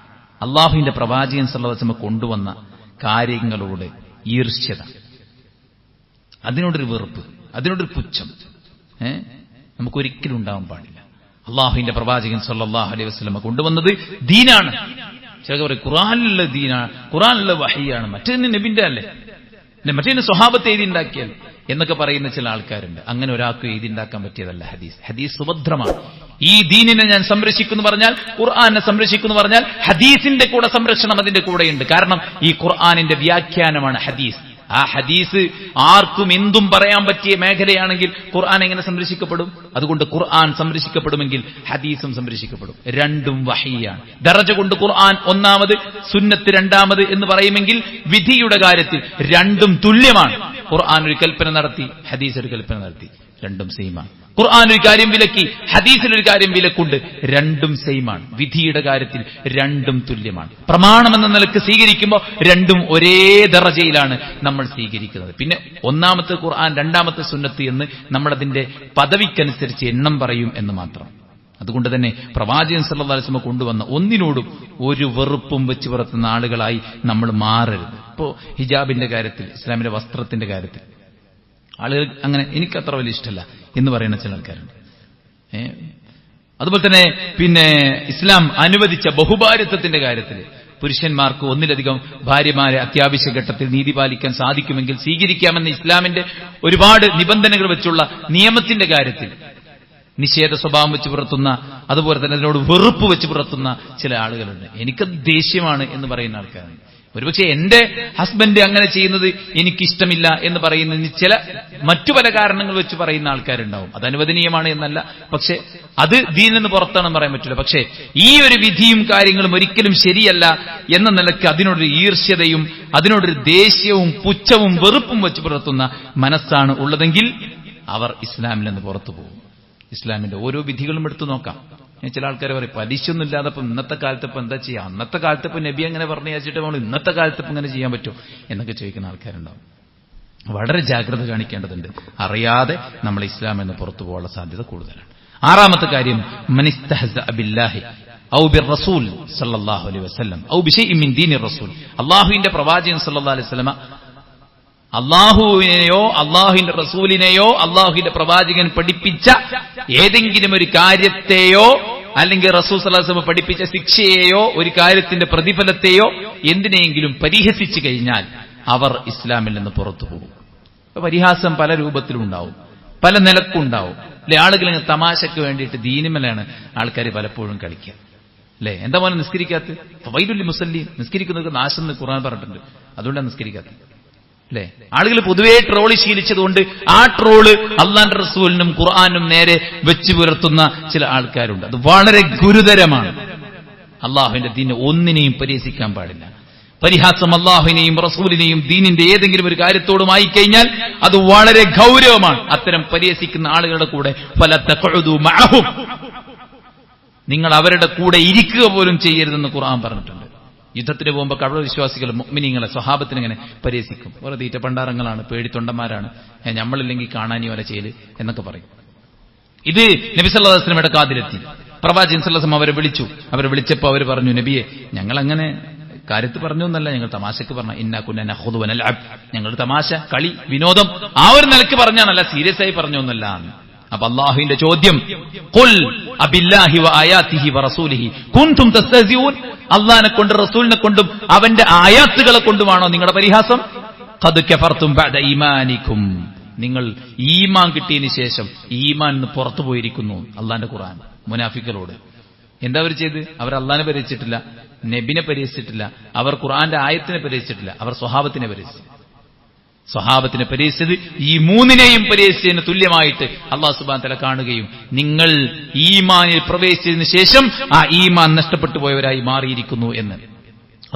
അള്ളാഹുവിന്റെ പ്രവാചകൻ സല്ലല്ലാഹു അലൈഹി വസല്ലം കൊണ്ടുവന്ന കാര്യങ്ങളോട് ഈർഷ്യത, അതിനോടൊരു വെറുപ്പ്, അതിനോടൊരു പുച്ഛം നമുക്കൊരിക്കലും ഉണ്ടാവാൻ പാടില്ല. അള്ളാഹുവിന്റെ പ്രവാചകൻ സല്ലല്ലാഹു അലൈഹി വസല്ലം കൊണ്ടുവന്നത് ദീനാണ്. ചിലർ പറയും ഖുർആനിലുള്ള ദീനാണ്, ഖുർആനിലുള്ള വഹിയാണ്, മറ്റേതിന് നബിന്റെ അല്ലേ, മറ്റേതിന് സ്വഹാബത്ത് എഴുതിണ്ടാക്കിയാൽ എന്നൊക്കെ പറയുന്ന ചില ആൾക്കാരുണ്ട്. അങ്ങനെ ഒരാൾക്ക് എഴുതിണ്ടാക്കാൻ പറ്റിയതല്ല ഹദീസ്. ഹദീസ് സുഭദ്രമാണ്. ഈ ദീനിനെ ഞാൻ സംരക്ഷിക്കുന്നു പറഞ്ഞാൽ, ഖുർആനെ സംരക്ഷിക്കുന്നു പറഞ്ഞാൽ ഹദീസിന്റെ കൂടെ സംരക്ഷണം അതിന്റെ കൂടെയുണ്ട്. കാരണം ഈ ഖുർആനിന്റെ വ്യാഖ്യാനമാണ് ഹദീസ്. ആ ഹദീസ് ആർക്കും എന്തും പറയാൻ പറ്റിയ മേഖലയാണെങ്കിൽ ഖുർആൻ എങ്ങനെ സംരക്ഷിക്കപ്പെടും? അതുകൊണ്ട് ഖുർആൻ സംരക്ഷിക്കപ്പെടുമെങ്കിൽ ഹദീസും സംരക്ഷിക്കപ്പെടും. രണ്ടും വഹിയാണ്. ദറജ കൊണ്ട് ഖുർആൻ ഒന്നാമത്, സുന്നത്ത് രണ്ടാമത് എന്ന് പറയുമെങ്കിൽ വിധിയുടെ കാര്യത്തിൽ രണ്ടും തുല്യമാണ്. ഖുർആൻ ഒരു കൽപ്പന നടത്തി, ഹദീസ് ഒരു കൽപ്പന നടത്തി, രണ്ടും സെയിമാണ്. ഖുർആൻ ഒരു കാര്യം വിലക്കി, ഹദീസിൽ ഒരു കാര്യം വിലക്കുണ്ട്, രണ്ടും സെയിമാണ്. വിധിയുടെ കാര്യത്തിൽ രണ്ടും തുല്യമാണ്. പ്രമാണമെന്ന നിലക്ക് സ്വീകരിക്കുമ്പോൾ രണ്ടും ഒരേ ദറജയിലാണ് നമ്മൾ സ്വീകരിക്കുന്നത്. പിന്നെ ഒന്നാമത്തെ ഖുർആൻ, രണ്ടാമത്തെ സുന്നത്ത് എന്ന് നമ്മളതിന്റെ പദവിക്കനുസരിച്ച് എണ്ണം പറയും എന്ന് മാത്രം. അതുകൊണ്ട് തന്നെ പ്രവാചകൻ സല്ലല്ലാഹു അലൈഹി വസല്ലം കൊണ്ടുവന്ന ഒന്നിനോടും ഒരു വെറുപ്പും വെച്ച് പുറത്തുന്ന ആളുകളായി നമ്മൾ മാറരുത്. ഇപ്പോ ഹിജാബിന്റെ കാര്യത്തിൽ, ഇസ്ലാമിന്റെ വസ്ത്രത്തിന്റെ കാര്യത്തിൽ ആളുകൾ അങ്ങനെ എനിക്കത്ര വലിയ ഇഷ്ടമല്ല എന്ന് പറയുന്ന ചില ആൾക്കാരുണ്ട്. അതുപോലെ തന്നെ ഇസ്ലാം അനുവദിച്ച ബഹുഭാര്യത്വത്തിന്റെ കാര്യത്തിൽ പുരുഷന്മാർക്ക് ഒന്നിലധികം ഭാര്യമാരെ അത്യാവശ്യ ഘട്ടത്തിൽ നീതി പാലിക്കാൻ സാധിക്കുമെങ്കിൽ സ്വീകരിക്കാമെന്ന ഇസ്ലാമിന്റെ ഒരുപാട് നിബന്ധനകൾ വെച്ചുള്ള നിയമത്തിന്റെ കാര്യത്തിൽ നിഷേധ സ്വഭാവം വെച്ച് പുറത്തുന്ന, അതുപോലെ തന്നെ അതിനോട് വെറുപ്പ് വെച്ച് പുറത്തുന്ന ചില ആളുകളുണ്ട്. എനിക്കത് ദേഷ്യമാണ് എന്ന് പറയുന്ന ആൾക്കാരാണ്. ഒരുപക്ഷെ എന്റെ ഹസ്ബൻഡ് അങ്ങനെ ചെയ്യുന്നത് എനിക്കിഷ്ടമില്ല എന്ന് പറയുന്നതിന് ചില മറ്റു പല കാരണങ്ങൾ വെച്ച് പറയുന്ന ആൾക്കാരുണ്ടാവും. അത് അനുവദനീയമാണ് എന്നല്ല, പക്ഷെ അത് ദീനിന്ന് പുറത്താണെന്ന് പറയാൻ പറ്റില്ല. പക്ഷേ ഈ ഒരു വിധിയും കാര്യങ്ങളും ഒരിക്കലും ശരിയല്ല എന്ന നിലയ്ക്ക് അതിനോടൊരു ഈർഷ്യതയും അതിനോടൊരു ദേഷ്യവും പുച്ഛവും വെറുപ്പും വെച്ച് പുലർത്തുന്ന മനസ്സാണ് ഉള്ളതെങ്കിൽ അവർ ഇസ്ലാമിൽ നിന്ന് പുറത്തു പോകും. ഇസ്ലാമിന്റെ ഓരോ വിധികളും എടുത്തു നോക്കാം. ചില ആൾക്കാർ പറയും പലിശൊന്നും ഇല്ലാതെ ഇപ്പം ഇന്നത്തെ കാലത്ത് ഇപ്പം എന്താ ചെയ്യാം, അന്നത്തെ കാലത്ത് ഇപ്പം നബി അങ്ങനെ പറഞ്ഞു വെച്ചിട്ട് നമ്മൾ ഇന്നത്തെ കാലത്ത് ഇപ്പം ഇങ്ങനെ ചെയ്യാൻ പറ്റും എന്നൊക്കെ ചോദിക്കുന്ന ആൾക്കാരുണ്ടാവും. വളരെ ജാഗ്രത കാണിക്കേണ്ടതുണ്ട്. അറിയാതെ നമ്മൾ ഇസ്ലാം എന്ന് പുറത്തു പോകാനുള്ള സാധ്യത കൂടുതലാണ്. ആറാമത്തെ കാര്യം, മനിസ്തഹ്സഅ ബില്ലാഹി ഔ ബിർറസൂൽ സല്ലല്ലാഹു അലൈഹി വസല്ലം ഔ ബിശൈഇൻ മിൻ ദീനിർ റസൂൽ. അല്ലാഹുവിന്റെ പ്രവാചകൻ സല്ലല്ലാഹു അലൈഹി വസല്ലമ അള്ളാഹുവിനെയോ അള്ളാഹുവിന്റെ റസൂലിനെയോ അള്ളാഹുവിന്റെ പ്രവാചകൻ പഠിപ്പിച്ച ഏതെങ്കിലും ഒരു കാര്യത്തെയോ അല്ലെങ്കിൽ റസൂൽ സല്ലല്ലാഹു അലൈഹി വസല്ലം പഠിപ്പിച്ച ശിക്ഷയെയോ ഒരു കാര്യത്തിന്റെ പ്രതിഫലത്തെയോ എന്തിനെങ്കിലും പരിഹസിച്ചു കഴിഞ്ഞാൽ അവർ ഇസ്ലാമിൽ നിന്ന് പുറത്തു പോകും. പരിഹാസം പല രൂപത്തിലും ഉണ്ടാവും, പല നിലക്കുണ്ടാവും. അല്ലെ, ആളുകൾ തമാശക്ക് വേണ്ടിയിട്ട് ദീനിമലാണ് ആൾക്കാർ പലപ്പോഴും കളിക്കുക. അല്ലെ, എന്താ പോലെ നിസ്കരിക്കാത്ത വൈലുല്ലി മുസല്ലീൻ, നിസ്കരിക്കുന്നവർക്ക് നാശം എന്ന് ഖുർആൻ പറഞ്ഞിട്ടുണ്ട്, അതുകൊണ്ടാണ് നിസ്കരിക്കാത്ത. അല്ലെ, ആളുകൾ പൊതുവേ ട്രോളി ശീലിച്ചതുകൊണ്ട് ആ ട്രോള് അള്ളാന്റെ റസൂലിനും ഖുർആനും നേരെ വെച്ചു പുലർത്തുന്ന ചില ആൾക്കാരുണ്ട്. അത് വളരെ ഗുരുതരമാണ്. അള്ളാഹുവിന്റെ ദീനിനെ ഒന്നിനെയും പരിഹസിക്കാൻ പാടില്ല. പരിഹാസം അള്ളാഹുവിനെയും റസൂലിനെയും ദീനിന്റെ ഏതെങ്കിലും ഒരു കാര്യത്തോടുമായി കഴിഞ്ഞാൽ അത് വളരെ ഗൗരവമാണ്. അത്തരം പരിഹസിക്കുന്ന ആളുകളുടെ കൂടെ ഫല തഖഉദു മഅഹും, നിങ്ങൾ അവരുടെ കൂടെ ഇരിക്കുക പോലും ചെയ്യരുതെന്ന് ഖുർആൻ പറഞ്ഞിട്ടുണ്ട്. യുദ്ധത്തിന് പോകുമ്പോൾ കപട വിശ്വാസികൾ മുഅ്മിനീങ്ങളെ സ്വഹാബത്തിനെ ഇങ്ങനെ പരിഹസിക്കും. ഓരോ തീറ്റ പണ്ടാരങ്ങളാണ്, പേടിത്തൊണ്ടന്മാരാണ്, നമ്മളില്ലെങ്കിൽ കാണാനി വരെ ചെയ്യല് എന്നൊക്കെ പറയും. ഇത് നബി സല്ലല്ലാഹു അലൈഹി വസല്ലമയുടെ കാതിലെത്തി. പ്രവാചകൻ സല്ലല്ലാഹു അലൈഹി വസല്ലം അവരെ വിളിച്ചു. അവരെ വിളിച്ചപ്പോൾ അവർ പറഞ്ഞു, നബിയെ, ഞങ്ങളങ്ങനെ കാര്യത്ത് പറഞ്ഞു എന്നല്ല, ഞങ്ങൾ തമാശക്ക് പറഞ്ഞ ഇന്നാ കുന്നാ നഖുദു വനൽഅബ്, ഞങ്ങൾ തമാശ, കളി, വിനോദം ആ ഒരു നിലയ്ക്ക് പറഞ്ഞാണല്ല, സീരിയസ് ആയി പറഞ്ഞൊന്നല്ല. അപ്പൊ അള്ളാഹുവിന്റെ ചോദ്യം, ഖുൽ അബില്ലാഹി വആയാതിഹി വറസൂലിഹി കുൻതും തസ്തഹ്സിഊൻ, അള്ളാഹിനെ കൊണ്ട് റസൂലിനെ കൊണ്ടും അവന്റെ ആയാത്തുകളെ കൊണ്ടുമാണോ നിങ്ങളുടെ പരിഹാസം? ഖദ് കഫർതും ബഅദ ഈമാനികും, നിങ്ങൾ ഈമാൻ കിട്ടിയതിന് ശേഷം ഈമാൻ നിന്ന് പുറത്തു പോയിരിക്കുന്നു. അള്ളാന്റെ ഖുർആൻ മുനാഫിക്കുകളോട് എന്താ അവർ ചെയ്ത്? അവർ അള്ളാഹിനെ പരിഹസിച്ചിട്ടില്ല, നബിനെ പരിഹസിച്ചിട്ടില്ല, അവർ ഖുർആന്റെ ആയത്തിനെ പരിഹസിച്ചിട്ടില്ല, അവർ സ്വഹാബത്തിനെ പരിഹസിച്ചു. സ്വഹാബത്തിനെ പരിഹസിച്ചത് ഈ മൂന്നിനെയും പരിഹസിച്ചതിന് തുല്യമായിട്ട് അല്ലാഹു സുബ്ഹാനഹു വ തആല കാണുകയും നിങ്ങൾ ഈമാനിൽ പ്രവേശിച്ചതിന് ശേഷം ആ ഈമാൻ നഷ്ടപ്പെട്ടു പോയവരായി മാറിയിരിക്കുന്നു എന്ന്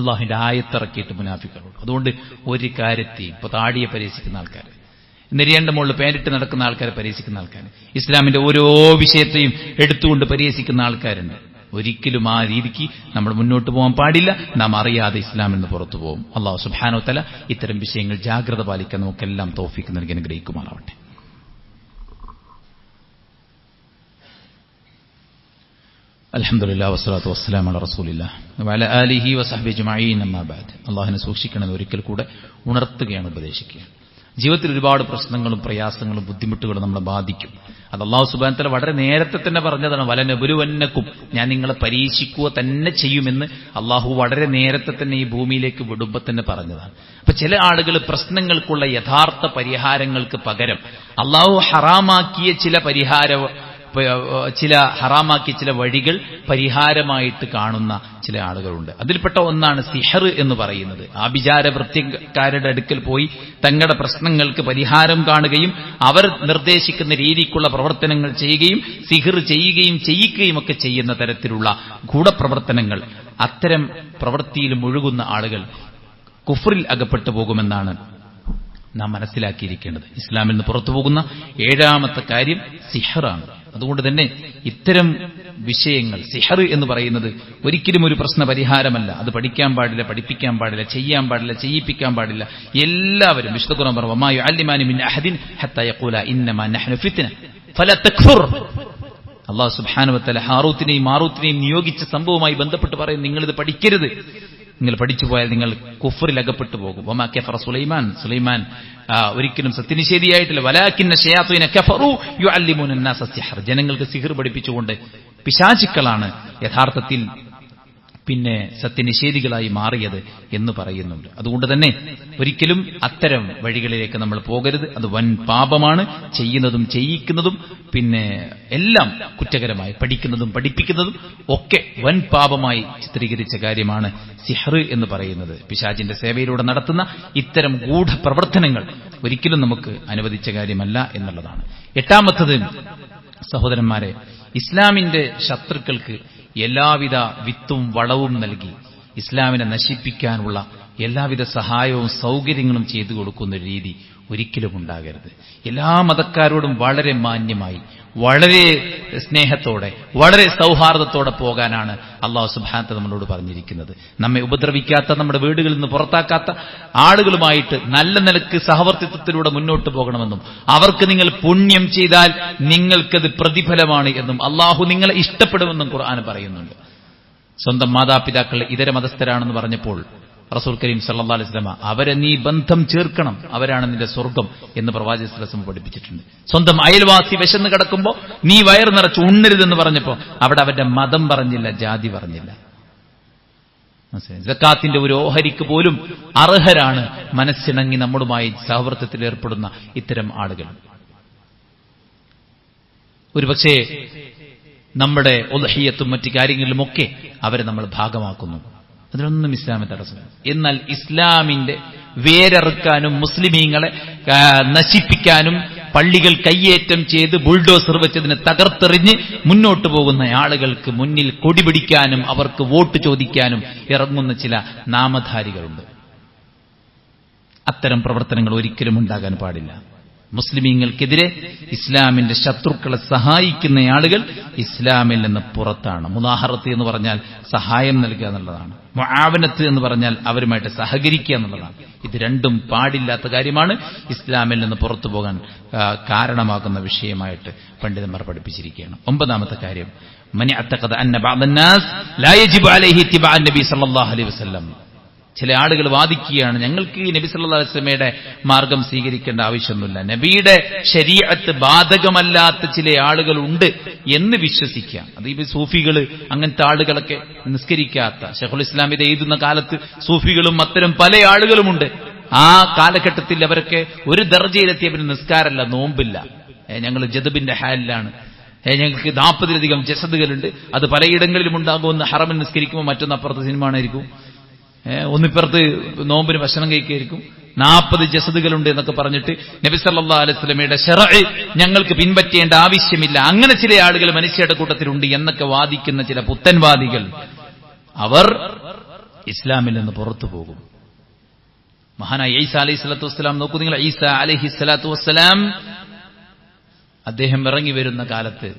അള്ളാഹുവിന്റെ ആയത്തിറക്കിയിട്ട് മുനാഫിക്കുകളോട്. അതുകൊണ്ട് ഒരു കാര്യത്തെയും, ഇപ്പൊ താടിയെ പരിഹസിക്കുന്ന ആൾക്കാർ, നെരിയന്റെ മുകളിൽ പേരിട്ട് നടക്കുന്ന ആൾക്കാരെ പരിഹസിക്കുന്ന ആൾക്കാർ, ഇസ്ലാമിന്റെ ഓരോ വിഷയത്തെയും എടുത്തുകൊണ്ട് പരിഹസിക്കുന്ന ആൾക്കാരുണ്ട്. ഒരിക്കലും ആ രീതിക്ക് നമ്മൾ മുന്നോട്ട് പോകാൻ പാടില്ല. നാം അറിയാതെ ഇസ്ലാമിൽ നിന്ന് പുറത്തു പോകും. അല്ലാഹു സുബ്ഹാനഹു വ തആല ഇത്തരം വിഷയങ്ങൾ ജാഗ്രത പാലിക്കാൻ നമുക്കെല്ലാം തൗഫീഖ് നൽകി അനുഗ്രഹിക്കുമാറാവട്ടെ. അൽഹംദുലില്ലാഹി വസ്സലാത്തു വസ്സലാമു അലാ റസൂലില്ലാഹി വഅലാ ആലിഹി വസഹ്ബിഹി അജ്മഈൻ, അമ്മാ ബഅദ്. അല്ലാഹുവിനെ സൂക്ഷിക്കണമെന്ന് ഒരിക്കൽ കൂടെ ഉണർത്തുകയാണ്, ഉപദേശിക്കുകയാണ്. ജീവിതത്തിൽ ഒരുപാട് പ്രശ്നങ്ങളും പ്രയാസങ്ങളും ബുദ്ധിമുട്ടുകളും നമ്മളെ ബാധിക്കും. അത് അല്ലാഹു സുബ്ഹാനഹു വ തആല വളരെ നേരത്തെ തന്നെ പറഞ്ഞതാണ്. വലനബുലുവന്നക്കും, ഞാൻ നിങ്ങളെ പരീക്ഷിക്കുക തന്നെ ചെയ്യുമെന്ന് അല്ലാഹു വളരെ നേരത്തെ തന്നെ ഈ ഭൂമിയിലേക്ക് വിടുമ്പോൾ തന്നെ പറഞ്ഞതാണ്. അപ്പൊ ചില ആളുകൾ പ്രശ്നങ്ങൾക്കുള്ള യഥാർത്ഥ പരിഹാരങ്ങൾക്ക് പകരം അല്ലാഹു ഹറാമാക്കിയ ചില വഴികൾ പരിഹാരമായിട്ട് കാണുന്ന ചില ആളുകളുണ്ട്. അതിൽപ്പെട്ട ഒന്നാണ് സിഹർ എന്ന് പറയുന്നത്. ആഭിചാര വൃത്തിക്കാരുടെ അടുക്കൽ പോയി തങ്ങളുടെ പ്രശ്നങ്ങൾക്ക് പരിഹാരം കാണുകയും അവർ നിർദ്ദേശിക്കുന്ന രീതിക്കുള്ള പ്രവർത്തനങ്ങൾ ചെയ്യുകയും സിഹർ ചെയ്യുകയും ചെയ്യിക്കുകയും ഒക്കെ ചെയ്യുന്ന തരത്തിലുള്ള ഗൂഢപ്രവർത്തനങ്ങൾ, അത്തരം പ്രവൃത്തിയിൽ മുഴുകുന്ന ആളുകൾ കുഫ്റിൽ അകപ്പെട്ടു പോകുമെന്നാണ് നാം മനസ്സിലാക്കിയിരിക്കേണ്ടത്. ഇസ്ലാമിൽ നിന്ന് പുറത്തു പോകുന്ന ഏഴാമത്തെ കാര്യം സിഹറാണ്. അതുകൊണ്ട് തന്നെ ഇത്തരം വിഷയങ്ങൾ, സിഹർ എന്ന് പറയുന്നത് ഒരിക്കലും ഒരു പ്രശ്ന പരിഹാരമല്ല. അത് പഠിക്കാൻ പാടില്ല, പഠിപ്പിക്കാൻ പാടില്ല, ചെയ്യാൻ പാടില്ല, ചെയ്യിപ്പിക്കാൻ പാടില്ല. എല്ലാവരും വിശുദ്ധ ഖുർആൻ പറഞ്ഞു, വമാ യുഅല്ലിമാനി മിൻ അഹദിൻ ഹത്താ യഖൂല ഇന്നമാ നഹ്നു ഫിത്ന ഫലാ തക്ഫുർ. അല്ലാഹു സുബ്ഹാനഹു വ തആല ഹാറൂത്തിനെയും മാറൂത്തിനെയും നിയോഗിച്ച സംഭവവുമായി ബന്ധപ്പെട്ട് പറയും, നിങ്ങളിത് പഠിക്കരുത്, നിങ്ങൾ പഠിച്ചു പോയാൽ നിങ്ങൾ കുഫറിൽ അകപ്പെട്ടു പോകും. വമാ കഫറ സുലൈമാൻ ഒരിക്കലും സത്യനിഷേധിയായിട്ടില്ല. വലാകിന്ന ശയാത്തീന കഫറു യുഅല്ലിമൂന അന്നാസ സിഹർ, ജനങ്ങൾക്ക് സിഹർ പഠിപ്പിച്ചുകൊണ്ട് പിശാചുക്കളാണ് യഥാർത്ഥത്തിൽ പിന്നെ സത്യനിഷേധികളായി മാറിയത് എന്ന് പറയുന്നുണ്ട്. അതുകൊണ്ട് തന്നെ ഒരിക്കലും അത്തരം വഴികളിലേക്ക് നമ്മൾ പോകരുത്. അത് വൻ പാപമാണ്. ചെയ്യുന്നതും ചെയ്യിക്കുന്നതും പിന്നെ എല്ലാം കുറ്റകരമായി, പഠിക്കുന്നതും പഠിപ്പിക്കുന്നതും ഒക്കെ വൻ പാപമായി ചിത്രീകരിച്ച കാര്യമാണ് സിഹ്ർ എന്ന് പറയുന്നത്. പിശാചിന്റെ സേവയിലൂടെ നടത്തുന്ന ഇത്തരം ഗൂഢപ്രവർത്തനങ്ങൾ ഒരിക്കലും നമുക്ക് അനുവദിച്ച കാര്യമല്ല എന്നുള്ളതാണ്. എട്ടാമത്തത്, സഹോദരന്മാരെ, ഇസ്ലാമിന്റെ ശത്രുക്കൾക്ക് എല്ലാവിധ വിത്തും വളവും നൽകി ഇസ്ലാമിനെ നശിപ്പിക്കാനുള്ള എല്ലാവിധ സഹായവും സൗകര്യങ്ങളും ചെയ്തു കൊടുക്കുന്ന രീതി ഒരിക്കലും ഉണ്ടാകരുത്. എല്ലാ മതക്കാരോടും വളരെ മാന്യമായി, വളരെ സ്നേഹത്തോടെ, വളരെ സൗഹാർദ്ദത്തോടെ പോകാനാണ് അല്ലാഹു സുബ്ഹാനഹു വ തആല നമ്മളോട് പറഞ്ഞിരിക്കുന്നത്. നമ്മെ ഉപദ്രവിക്കാത്ത, നമ്മുടെ വീടുകളിൽ നിന്ന് പുറത്താക്കാത്ത ആളുകളുമായിട്ട് നല്ല നിലക്ക് സഹവർത്തിത്വത്തിലൂടെ മുന്നോട്ട് പോകണമെന്നും അവർക്ക് നിങ്ങൾ പുണ്യം ചെയ്താൽ നിങ്ങൾക്കത് പ്രതിഫലമാണ് എന്നും അല്ലാഹു നിങ്ങളെ ഇഷ്ടപ്പെടുമെന്നും ഖുർആൻ പറയുന്നുണ്ട്. സ്വന്തം മാതാപിതാക്കൾ ഇതര മതസ്ഥരാണെന്ന് പറഞ്ഞപ്പോൾ റസൂൽ കരീം സല്ലല്ലാഹു അലൈഹി വസല്ലം അവരെ നീ ബന്ധം ചേർക്കണം, അവരാണ് നിന്റെ സ്വർഗം എന്ന് പ്രവാചകൻ സല്ലല്ലാഹു അലൈഹി വസല്ലം പഠിപ്പിച്ചിട്ടുണ്ട്. സ്വന്തം അയൽവാസി വിശന്ന് കിടക്കുമ്പോൾ നീ വയർ നിറച്ച് ഉണ്ണരുതെന്ന് പറഞ്ഞപ്പോൾ അവിടെ അവന്റെ മതം പറഞ്ഞില്ല, ജാതി പറഞ്ഞില്ല. സക്കാത്തിന്റെ ഒരു ഓഹരിക്ക് പോലും അർഹരാണ് മനസ്സിണങ്ങി നമ്മളുമായി സഹവർത്തത്തിൽ ഏർപ്പെടുന്ന ഇത്തരം ആളുകൾ. ഒരുപക്ഷേ നമ്മുടെ ഉദ്ഹിയത്തും മറ്റു കാര്യങ്ങളിലുമൊക്കെ അവരെ നമ്മൾ ഭാഗമാക്കുന്നു. അതിനൊന്നും ഇസ്ലാമിന് തടസ്സമില്ല. എന്നാൽ ഇസ്ലാമിന്റെ വേരറുക്കാനും മുസ്ലിമീങ്ങളെ നശിപ്പിക്കാനും പള്ളികൾ കയ്യേറ്റം ചെയ്ത് ബുൾഡോസർ വെച്ചതിനെ തകർത്തെറിഞ്ഞ് മുന്നോട്ട് പോകുന്ന ആളുകൾക്ക് മുന്നിൽ കൊടിപിടിക്കാനും അവർക്ക് വോട്ട് ചോദിക്കാനും ഇറങ്ങുന്ന ചില നാമധാരികളുണ്ട്. അത്തരം പ്രവർത്തനങ്ങൾ ഒരിക്കലും ഉണ്ടാകാൻ പാടില്ല. മുസ്ലിമീങ്ങൾക്കെതിരെ ഇസ്ലാമിന്റെ ശത്രുക്കളെ സഹായിക്കുന്ന ആളുകൾ ഇസ്ലാമിൽ നിന്ന് പുറത്താണ്. മുദാഹറത്ത് എന്ന് പറഞ്ഞാൽ സഹായം നൽകുക എന്നുള്ളതാണ്. മുആവനത്ത് എന്ന് പറഞ്ഞാൽ അവരുമായിട്ട് സഹകരിക്കുക എന്നുള്ളതാണ്. ഇത് രണ്ടും പാടില്ലാത്ത കാര്യമാണ്. ഇസ്ലാമിൽ നിന്ന് പുറത്തു പോകാൻ കാരണമാകുന്ന വിഷയമായിട്ട് പണ്ഡിതന്മാർ പഠിപ്പിച്ചിരിക്കുകയാണ്. ഒമ്പതാമത്തെ കാര്യം, മനി അത്തഖദ അന്ന ബഅദൻ നാസ് ലാ യജിബു അലൈഹി ഇത്തിബാഅൻ നബി സല്ലല്ലാഹു അലൈഹി വസല്ലം. ചില ആളുകൾ വാദിക്കുകയാണ്, ഞങ്ങൾക്ക് നബി സല്ലല്ലാഹു അലൈഹി വസല്ലമയുടെ മാർഗം സ്വീകരിക്കേണ്ട ആവശ്യമൊന്നുമില്ല, നബിയുടെ ശരീഅത്ത് ബാധകമല്ലാത്ത ചില ആളുകൾ ഉണ്ട് എന്ന് വിശ്വസിക്കുക. അത് ഈ സൂഫികൾ, അങ്ങനത്തെ ആളുകളൊക്കെ നിസ്കരിക്കാത്ത, ശൈഖുൽ ഇസ്ലാം ഇത് എഴുതുന്ന കാലത്ത് സൂഫികളും അത്തരം പല ആളുകളുമുണ്ട്. ആ കാലഘട്ടത്തിൽ അവരൊക്കെ ഒരു ദർജയിലെത്തിയ പിന്നെ നിസ്കാരമല്ല, നോമ്പില്ല, ഞങ്ങൾ ജദബിന്റെ ഹാലിലാണ്, ഞങ്ങൾക്ക് 40-ലധികം ജസദുകളുണ്ട്, അത് പലയിടങ്ങളിലും ഉണ്ടാകുമെന്ന് ഹറമിൽ നിസ്കരിക്കുമ്പോൾ മറ്റൊന്ന് അപ്പുറത്ത് സിനിമ ആയിരിക്കും, ഒന്നിപ്പുറത്ത് നോമ്പിന് ഭക്ഷണം കഴിക്കുകയായിരിക്കും, 40 ജസദുകളുണ്ട് എന്നൊക്കെ പറഞ്ഞിട്ട് നബി സല്ലല്ലാഹു അലൈഹി വസല്ലമയുടെ ശറഅ് ഞങ്ങൾക്ക് പിൻപറ്റേണ്ട ആവശ്യമില്ല, അങ്ങനെ ചില ആളുകൾ മനുഷ്യരുടെ കൂട്ടത്തിലുണ്ട് എന്നൊക്കെ വാദിക്കുന്ന ചില പുത്തൻവാദികൾ, അവർ ഇസ്ലാമിൽ നിന്ന് പുറത്തു പോകും. മഹാനായ ഈസാ അലൈഹി സ്വലാത്തു വസ്സലാം നോക്കൂ നിങ്ങൾ, ഈസാ അലൈഹി സ്വലാത്തു വസ്സലാം അദ്ദേഹം ഇറങ്ങി വരുന്ന കാലത്ത്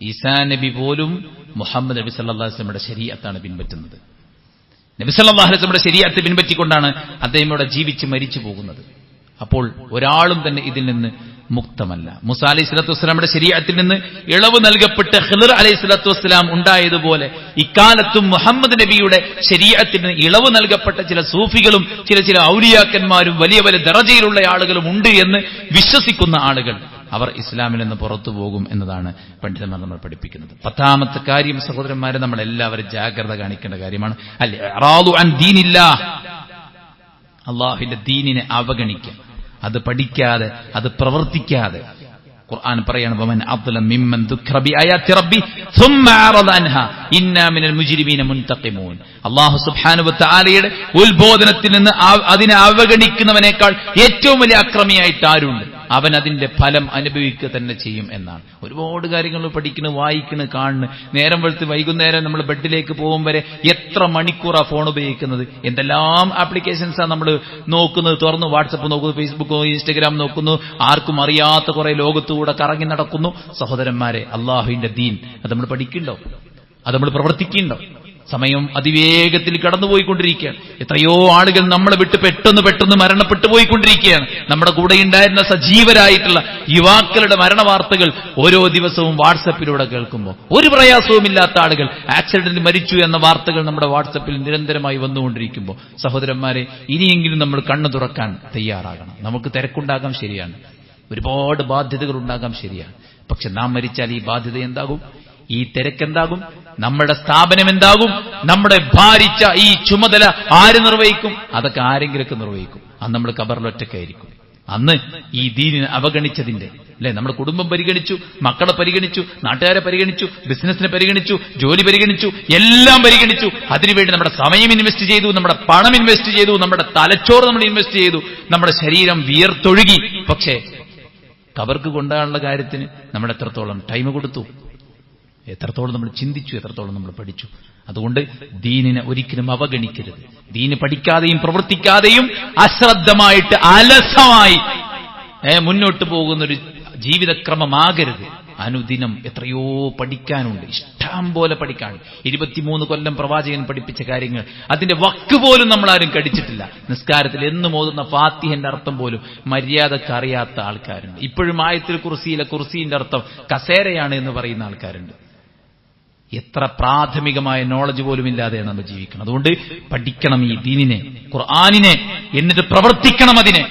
ഈസാ നബി പോലും മുഹമ്മദ് നബി സല്ലല്ലാഹു അലൈഹി വസല്ലമയുടെ ശരീഅത്താണ് പിൻപറ്റുന്നത്. നബി സല്ലല്ലാഹു അലൈഹി വസല്ലമയുടെ ശരീഅത്ത് പിൻപറ്റിക്കൊണ്ടാണ് അദ്ദേഹം ഇവിടെ ജീവിച്ച് മരിച്ചു പോകുന്നത്. അപ്പോൾ ഒരാളും തന്നെ ഇതിൽ നിന്ന് മുക്തമല്ല. മൂസാ അലൈഹി സ്വലാത്തു വസ്സലാമയുടെ ശരീഅത്തിൽ നിന്ന് ഇളവ് നൽകപ്പെട്ട് ഖിളർ അലൈഹി സ്വലാത്തു വസ്സലാം ഉണ്ടായതുപോലെ ഇക്കാലത്തും മുഹമ്മദ് നബിയുടെ ശരീഅത്തിൽ നിന്ന് ഇളവ് നൽകപ്പെട്ട ചില സൂഫികളും ചില ഔലിയാക്കന്മാരും വലിയ വലിയ ദറജയിലുള്ള ആളുകളും ഉണ്ട് എന്ന് വിശ്വസിക്കുന്ന ആളുകൾ അവർ ഇസ്ലാമിൽ നിന്ന് പുറത്തു പോകും എന്നതാണ് പണ്ഡിതന്മാർ നമ്മൾ പഠിപ്പിക്കുന്നത്. 10ാമത്തെ കാര്യം, സഹോദരന്മാരെ, നമ്മൾ എല്ലാവരും ജാഗ്രത കാണിക്കേണ്ട കാര്യമാണ് അൽ ഇറാദു അൻ ദീനില്ലാഹ്. അല്ലാഹുവിന്റെ ദീനിനെ അവഗണിക്കുക, അത് പഠിക്കാതെ, അത് പ്രവർത്തിക്കാതെ. ഖുർആൻ പറയാണ്, വമൻ അദ്ലം മിമ്മൻ ദുക്ര ബിആയാതി റബ്ബി സുമ്മ അറദ അൻഹാ ഇന്നാ മിനൽ മുജ്രിമീന മുൻതഖിമൂൻ. അല്ലാഹു സുബ്ഹാനഹു വ തആലയുടെ ഉത്ബോധനത്തിൽ നിന്ന് അതിനെ അവഗണിക്കുന്നവനേക്കാൾ ഏറ്റവും വലിയ അക്രമിയായിട്ട് ആരുണ്ട്? അവൻ അതിന്റെ ഫലം അനുഭവിക്കുക തന്നെ ചെയ്യും എന്നാണ്. ഒരുപാട് കാര്യങ്ങൾ പഠിക്കുന്നു, വായിക്കുന്നു, കാണുന്നു. നേരം വെളുത്ത് വൈകുന്നേരം നമ്മൾ ബെഡിലേക്ക് പോകും വരെ എത്ര മണിക്കൂറാണ് ഫോൺ ഉപയോഗിക്കുന്നത്, എന്തെല്ലാം ആപ്ലിക്കേഷൻസാണ് നമ്മൾ നോക്കുന്നത്. തുറന്ന് വാട്സപ്പ് നോക്കുന്നു, ഫേസ്ബുക്ക്, ഇൻസ്റ്റഗ്രാം നോക്കുന്നു, ആർക്കും അറിയാത്ത കുറെ ലോകത്തുകൂടെ കറങ്ങി നടക്കുന്നു. സഹോദരന്മാരെ, അള്ളാഹുവിന്റെ ദീൻ അത് നമ്മൾ പഠിക്കണ്ടോ? അത് നമ്മൾ പ്രവർത്തിക്കണ്ടോ? സമയം അതിവേഗത്തിൽ കടന്നുപോയിക്കൊണ്ടിരിക്കുകയാണ്. എത്രയോ ആളുകൾ നമ്മളെ വിട്ട് പെട്ടെന്ന് മരണപ്പെട്ടു പോയിക്കൊണ്ടിരിക്കുകയാണ്. നമ്മുടെ കൂടെ ഉണ്ടായിരുന്ന സജീവരായിട്ടുള്ള യുവാക്കളുടെ മരണവാർത്തകൾ ഓരോ ദിവസവും വാട്സപ്പിലൂടെ കേൾക്കുമ്പോൾ ഒരു പ്രയാസവുമില്ലാത്ത ആളുകൾ ആക്സിഡന്റിൽ മരിച്ചു എന്ന വാർത്തകൾ നമ്മുടെ വാട്സപ്പിൽ നിരന്തരമായി വന്നുകൊണ്ടിരിക്കുമ്പോൾ, സഹോദരന്മാരെ, ഇനിയെങ്കിലും നമ്മൾ കണ്ണു തുറക്കാൻ തയ്യാറാകണം. നമുക്ക് തിരക്കുണ്ടാകാം, ശരിയാണ്, ഒരുപാട് ബാധ്യതകൾ ഉണ്ടാകാം, ശരിയാണ്. പക്ഷെ നാം മരിച്ചാൽ ഈ ബാധ്യത എന്താകും? ഈ തിരക്കെന്താകും? നമ്മുടെ സ്ഥാപനം എന്താകും? നമ്മുടെ ഭാരിച്ച ഈ ചുമതല ആര് നിർവഹിക്കും? അതൊക്കെ ആരെങ്കിലൊക്കെ നിർവഹിക്കും. അന്ന് നമ്മൾ ഖബറിലൊറ്റക്കായിരിക്കും. അന്ന് ഈ ദീനിനെ അവഗണിച്ചതിന്റെ അല്ലെ, നമ്മുടെ കുടുംബം പരിഗണിച്ചു, മക്കളെ പരിഗണിച്ചു, നാട്ടുകാരെ പരിഗണിച്ചു, ബിസിനസിനെ പരിഗണിച്ചു, ജോലി പരിഗണിച്ചു, എല്ലാം പരിഗണിച്ചു. അതിനുവേണ്ടി നമ്മുടെ സമയം ഇൻവെസ്റ്റ് ചെയ്തു, നമ്മുടെ പണം ഇൻവെസ്റ്റ് ചെയ്തു, നമ്മുടെ തലച്ചോറ് നമ്മൾ ഇൻവെസ്റ്റ് ചെയ്തു, നമ്മുടെ ശരീരം വിയർത്തൊഴുകി. പക്ഷേ ഖബർക്ക് കൊണ്ടുപോകാനുള്ള കാര്യത്തിന് നമ്മൾ എത്രത്തോളം ടൈം കൊടുത്തു, എത്രത്തോളം നമ്മൾ ചിന്തിച്ചു, എത്രത്തോളം നമ്മൾ പഠിച്ചു. അതുകൊണ്ട് ദീനിനെ ഒരിക്കലും അവഗണിക്കരുത്. ദീന് പഠിക്കാതെയും പ്രവർത്തിക്കാതെയും അശ്രദ്ധമായിട്ട് അലസമായി മുന്നോട്ട് പോകുന്നൊരു ജീവിതക്രമമാകരുത്. അനുദിനം എത്രയോ പഠിക്കാനുണ്ട്, ഇഷ്ടം പോലെ പഠിക്കാനുണ്ട്. 23 കൊല്ലം പ്രവാചകൻ പഠിപ്പിച്ച കാര്യങ്ങൾ, അതിന്റെ വക്ക് പോലും നമ്മളാരും കടിച്ചിട്ടില്ല. നിസ്കാരത്തിൽ എന്നും ഓതുന്ന ഫാത്തിഹന്റെ അർത്ഥം പോലും മര്യാദക്ക് അറിയാത്ത ആൾക്കാരുണ്ട്. ഇപ്പോഴും ആയത്തിൽ കുർസിന്റെ അർത്ഥം കസേരയാണ് എന്ന് പറയുന്ന ആൾക്കാരുണ്ട്. എത്ര പ്രാഥമികമായ നോളജ് പോലും ഇല്ലാതെ നമ്മൾ ജീവിക്കണം. അതുകൊണ്ട് പഠിക്കണം ഈ ദീനിനെ, ഖുർആനിനെ, എന്നിട്ട് പ്രവർത്തിക്കണം. അതിനെ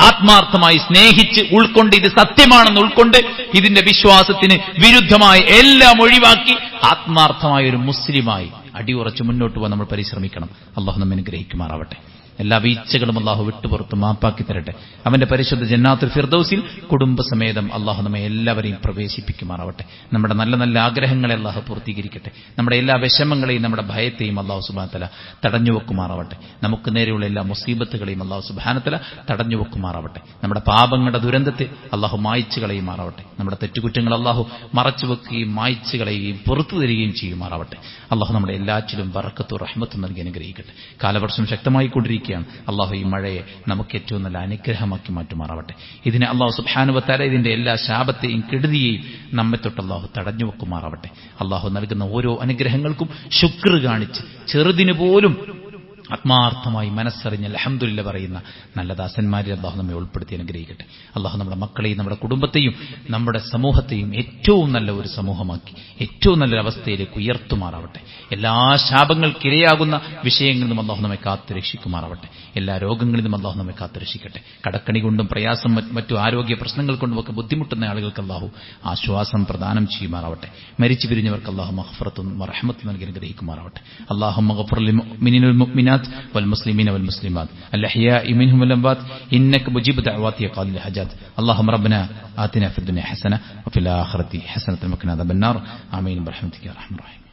ആത്മാർത്ഥമായി സ്നേഹിച്ച് ഉൾക്കൊണ്ട്, ഇത് സത്യമാണെന്ന് ഉൾക്കൊണ്ട്, ഇതിന്റെ വിശ്വാസത്തിന് വിരുദ്ധമായി എല്ലാം ഒഴിവാക്കി ആത്മാർത്ഥമായ ഒരു മുസ്ലിമായി അടിയുറച്ച് മുന്നോട്ട് പോകാൻ നമ്മൾ പരിശ്രമിക്കണം. അള്ളാഹു നമ്മെ അനുഗ്രഹിക്കുമാറാവട്ടെ. എല്ലാ വീഴ്ചകളും അള്ളാഹു വിട്ടുപുറത്ത് മാപ്പാക്കി തരട്ടെ. അവന്റെ പരിശുദ്ധ ജന്നാത്തുൽ ഫിർദൗസിൽ കുടുംബസമേതം അള്ളാഹു നമ്മെ എല്ലാവരെയും പ്രവേശിപ്പിക്കുമാറാവട്ടെ. നമ്മുടെ നല്ല നല്ല ആഗ്രഹങ്ങളെ അള്ളാഹു പൂർത്തീകരിക്കട്ടെ. നമ്മുടെ എല്ലാ വിഷമങ്ങളെയും നമ്മുടെ ഭയത്തെയും അള്ളാഹു സുബ്ഹാനഹു വ തആല തടഞ്ഞുവെക്കുമാറാവട്ടെ. നമുക്ക് നേരെയുള്ള എല്ലാ മുസീബത്തുകളെയും അള്ളാഹു സുബ്ഹാനഹു വ തആല തടഞ്ഞുവെക്കുമാറാവട്ടെ. നമ്മുടെ പാപങ്ങളുടെ ദുരന്തത്തെ അള്ളാഹു മായ്ച്ചു കളയുമാറാവട്ടെ. നമ്മുടെ തെറ്റുകുറ്റങ്ങൾ അള്ളാഹു മറച്ചുവെക്കുകയും മായ്ച്ചു കളയുകയും പുറത്തു തരികയും ചെയ്യുമാറാവട്ടെ. അള്ളാഹു നമ്മുടെ എല്ലാറ്റിലും ബറക്കത്തും റഹ്മത്തും നൽകി അനുഗ്രഹിക്കട്ടെ. കാലവർഷം ശക്തമായിക്കൊണ്ടിരിക്കുകയാണ്. അള്ളാഹു ഈ മഴയെ നമുക്ക് ഏറ്റവും നല്ല അനുഗ്രഹമാക്കി മാറ്റുമാറാവട്ടെ. ഇതിനെ അള്ളാഹു സുബ്ഹാനഹു വ തആല ഇതിന്റെ എല്ലാ ശാപത്തെയും കെടുതിയെയും നമ്മെ തൊട്ട് അള്ളാഹു തടഞ്ഞു വെക്കുമാറാവട്ടെ. അള്ളാഹു നൽകുന്ന ഓരോ അനുഗ്രഹങ്ങൾക്കും ശുക്ർ കാണിച്ച് ചെറുതിന് പോലും ആത്മാർത്ഥമായി മനസ്സറിഞ്ഞ് അൽഹംദുലില്ലാഹ് പറയുന്ന നല്ല ദാസന്മാരിൽ അള്ളാഹു നമ്മെ ഉൾപ്പെടുത്തി അനുഗ്രഹിക്കട്ടെ. അള്ളാഹു നമ്മുടെ മക്കളെയും നമ്മുടെ കുടുംബത്തെയും നമ്മുടെ സമൂഹത്തെയും ഏറ്റവും നല്ല ഒരു സമൂഹമാക്കി ഏറ്റവും നല്ലൊരു അവസ്ഥയിലേക്ക് ഉയർത്തുമാറാവട്ടെ. എല്ലാ ശാപങ്ങൾക്കിരയാകുന്ന വിഷയങ്ങളിൽ നിന്നും അള്ളാഹു നമ്മെ കാത്തു രക്ഷിക്കുമാറാവട്ടെ. എല്ലാ രോഗങ്ങളിൽ നിന്നും അള്ളാഹു നമ്മെ കാത്തു രക്ഷിക്കട്ടെ. കടക്കണി കൊണ്ടും പ്രയാസം മറ്റു ആരോഗ്യ പ്രശ്നങ്ങൾ കൊണ്ടുമൊക്കെ ബുദ്ധിമുട്ടുന്ന ആളുകൾക്ക് അള്ളാഹു ആശ്വാസം പ്രദാനം ചെയ്യുമാറാവട്ടെ. മരിച്ചു പിരിഞ്ഞവർക്ക് അള്ളാഹു മഗ്ഫിറത്തും റഹ്മത്തും നൽകി അനുഗ്രഹിക്കുമാറാവട്ടെ. അല്ലാഹുമ്മ ഗഫിർ ലിൽ മുഅ്മിനീന വൽ മുഅ്മിനാത്ത് والمسلمين والمسلمات الأحياء منهم والأموات إنك مجيب دعوات يا قاضي الحاجات اللهم ربنا آتنا في الدنيا حسنة وفي الآخرة حسنة وقنا عذاب النار آمين برحمتك يا أرحم الراحمين.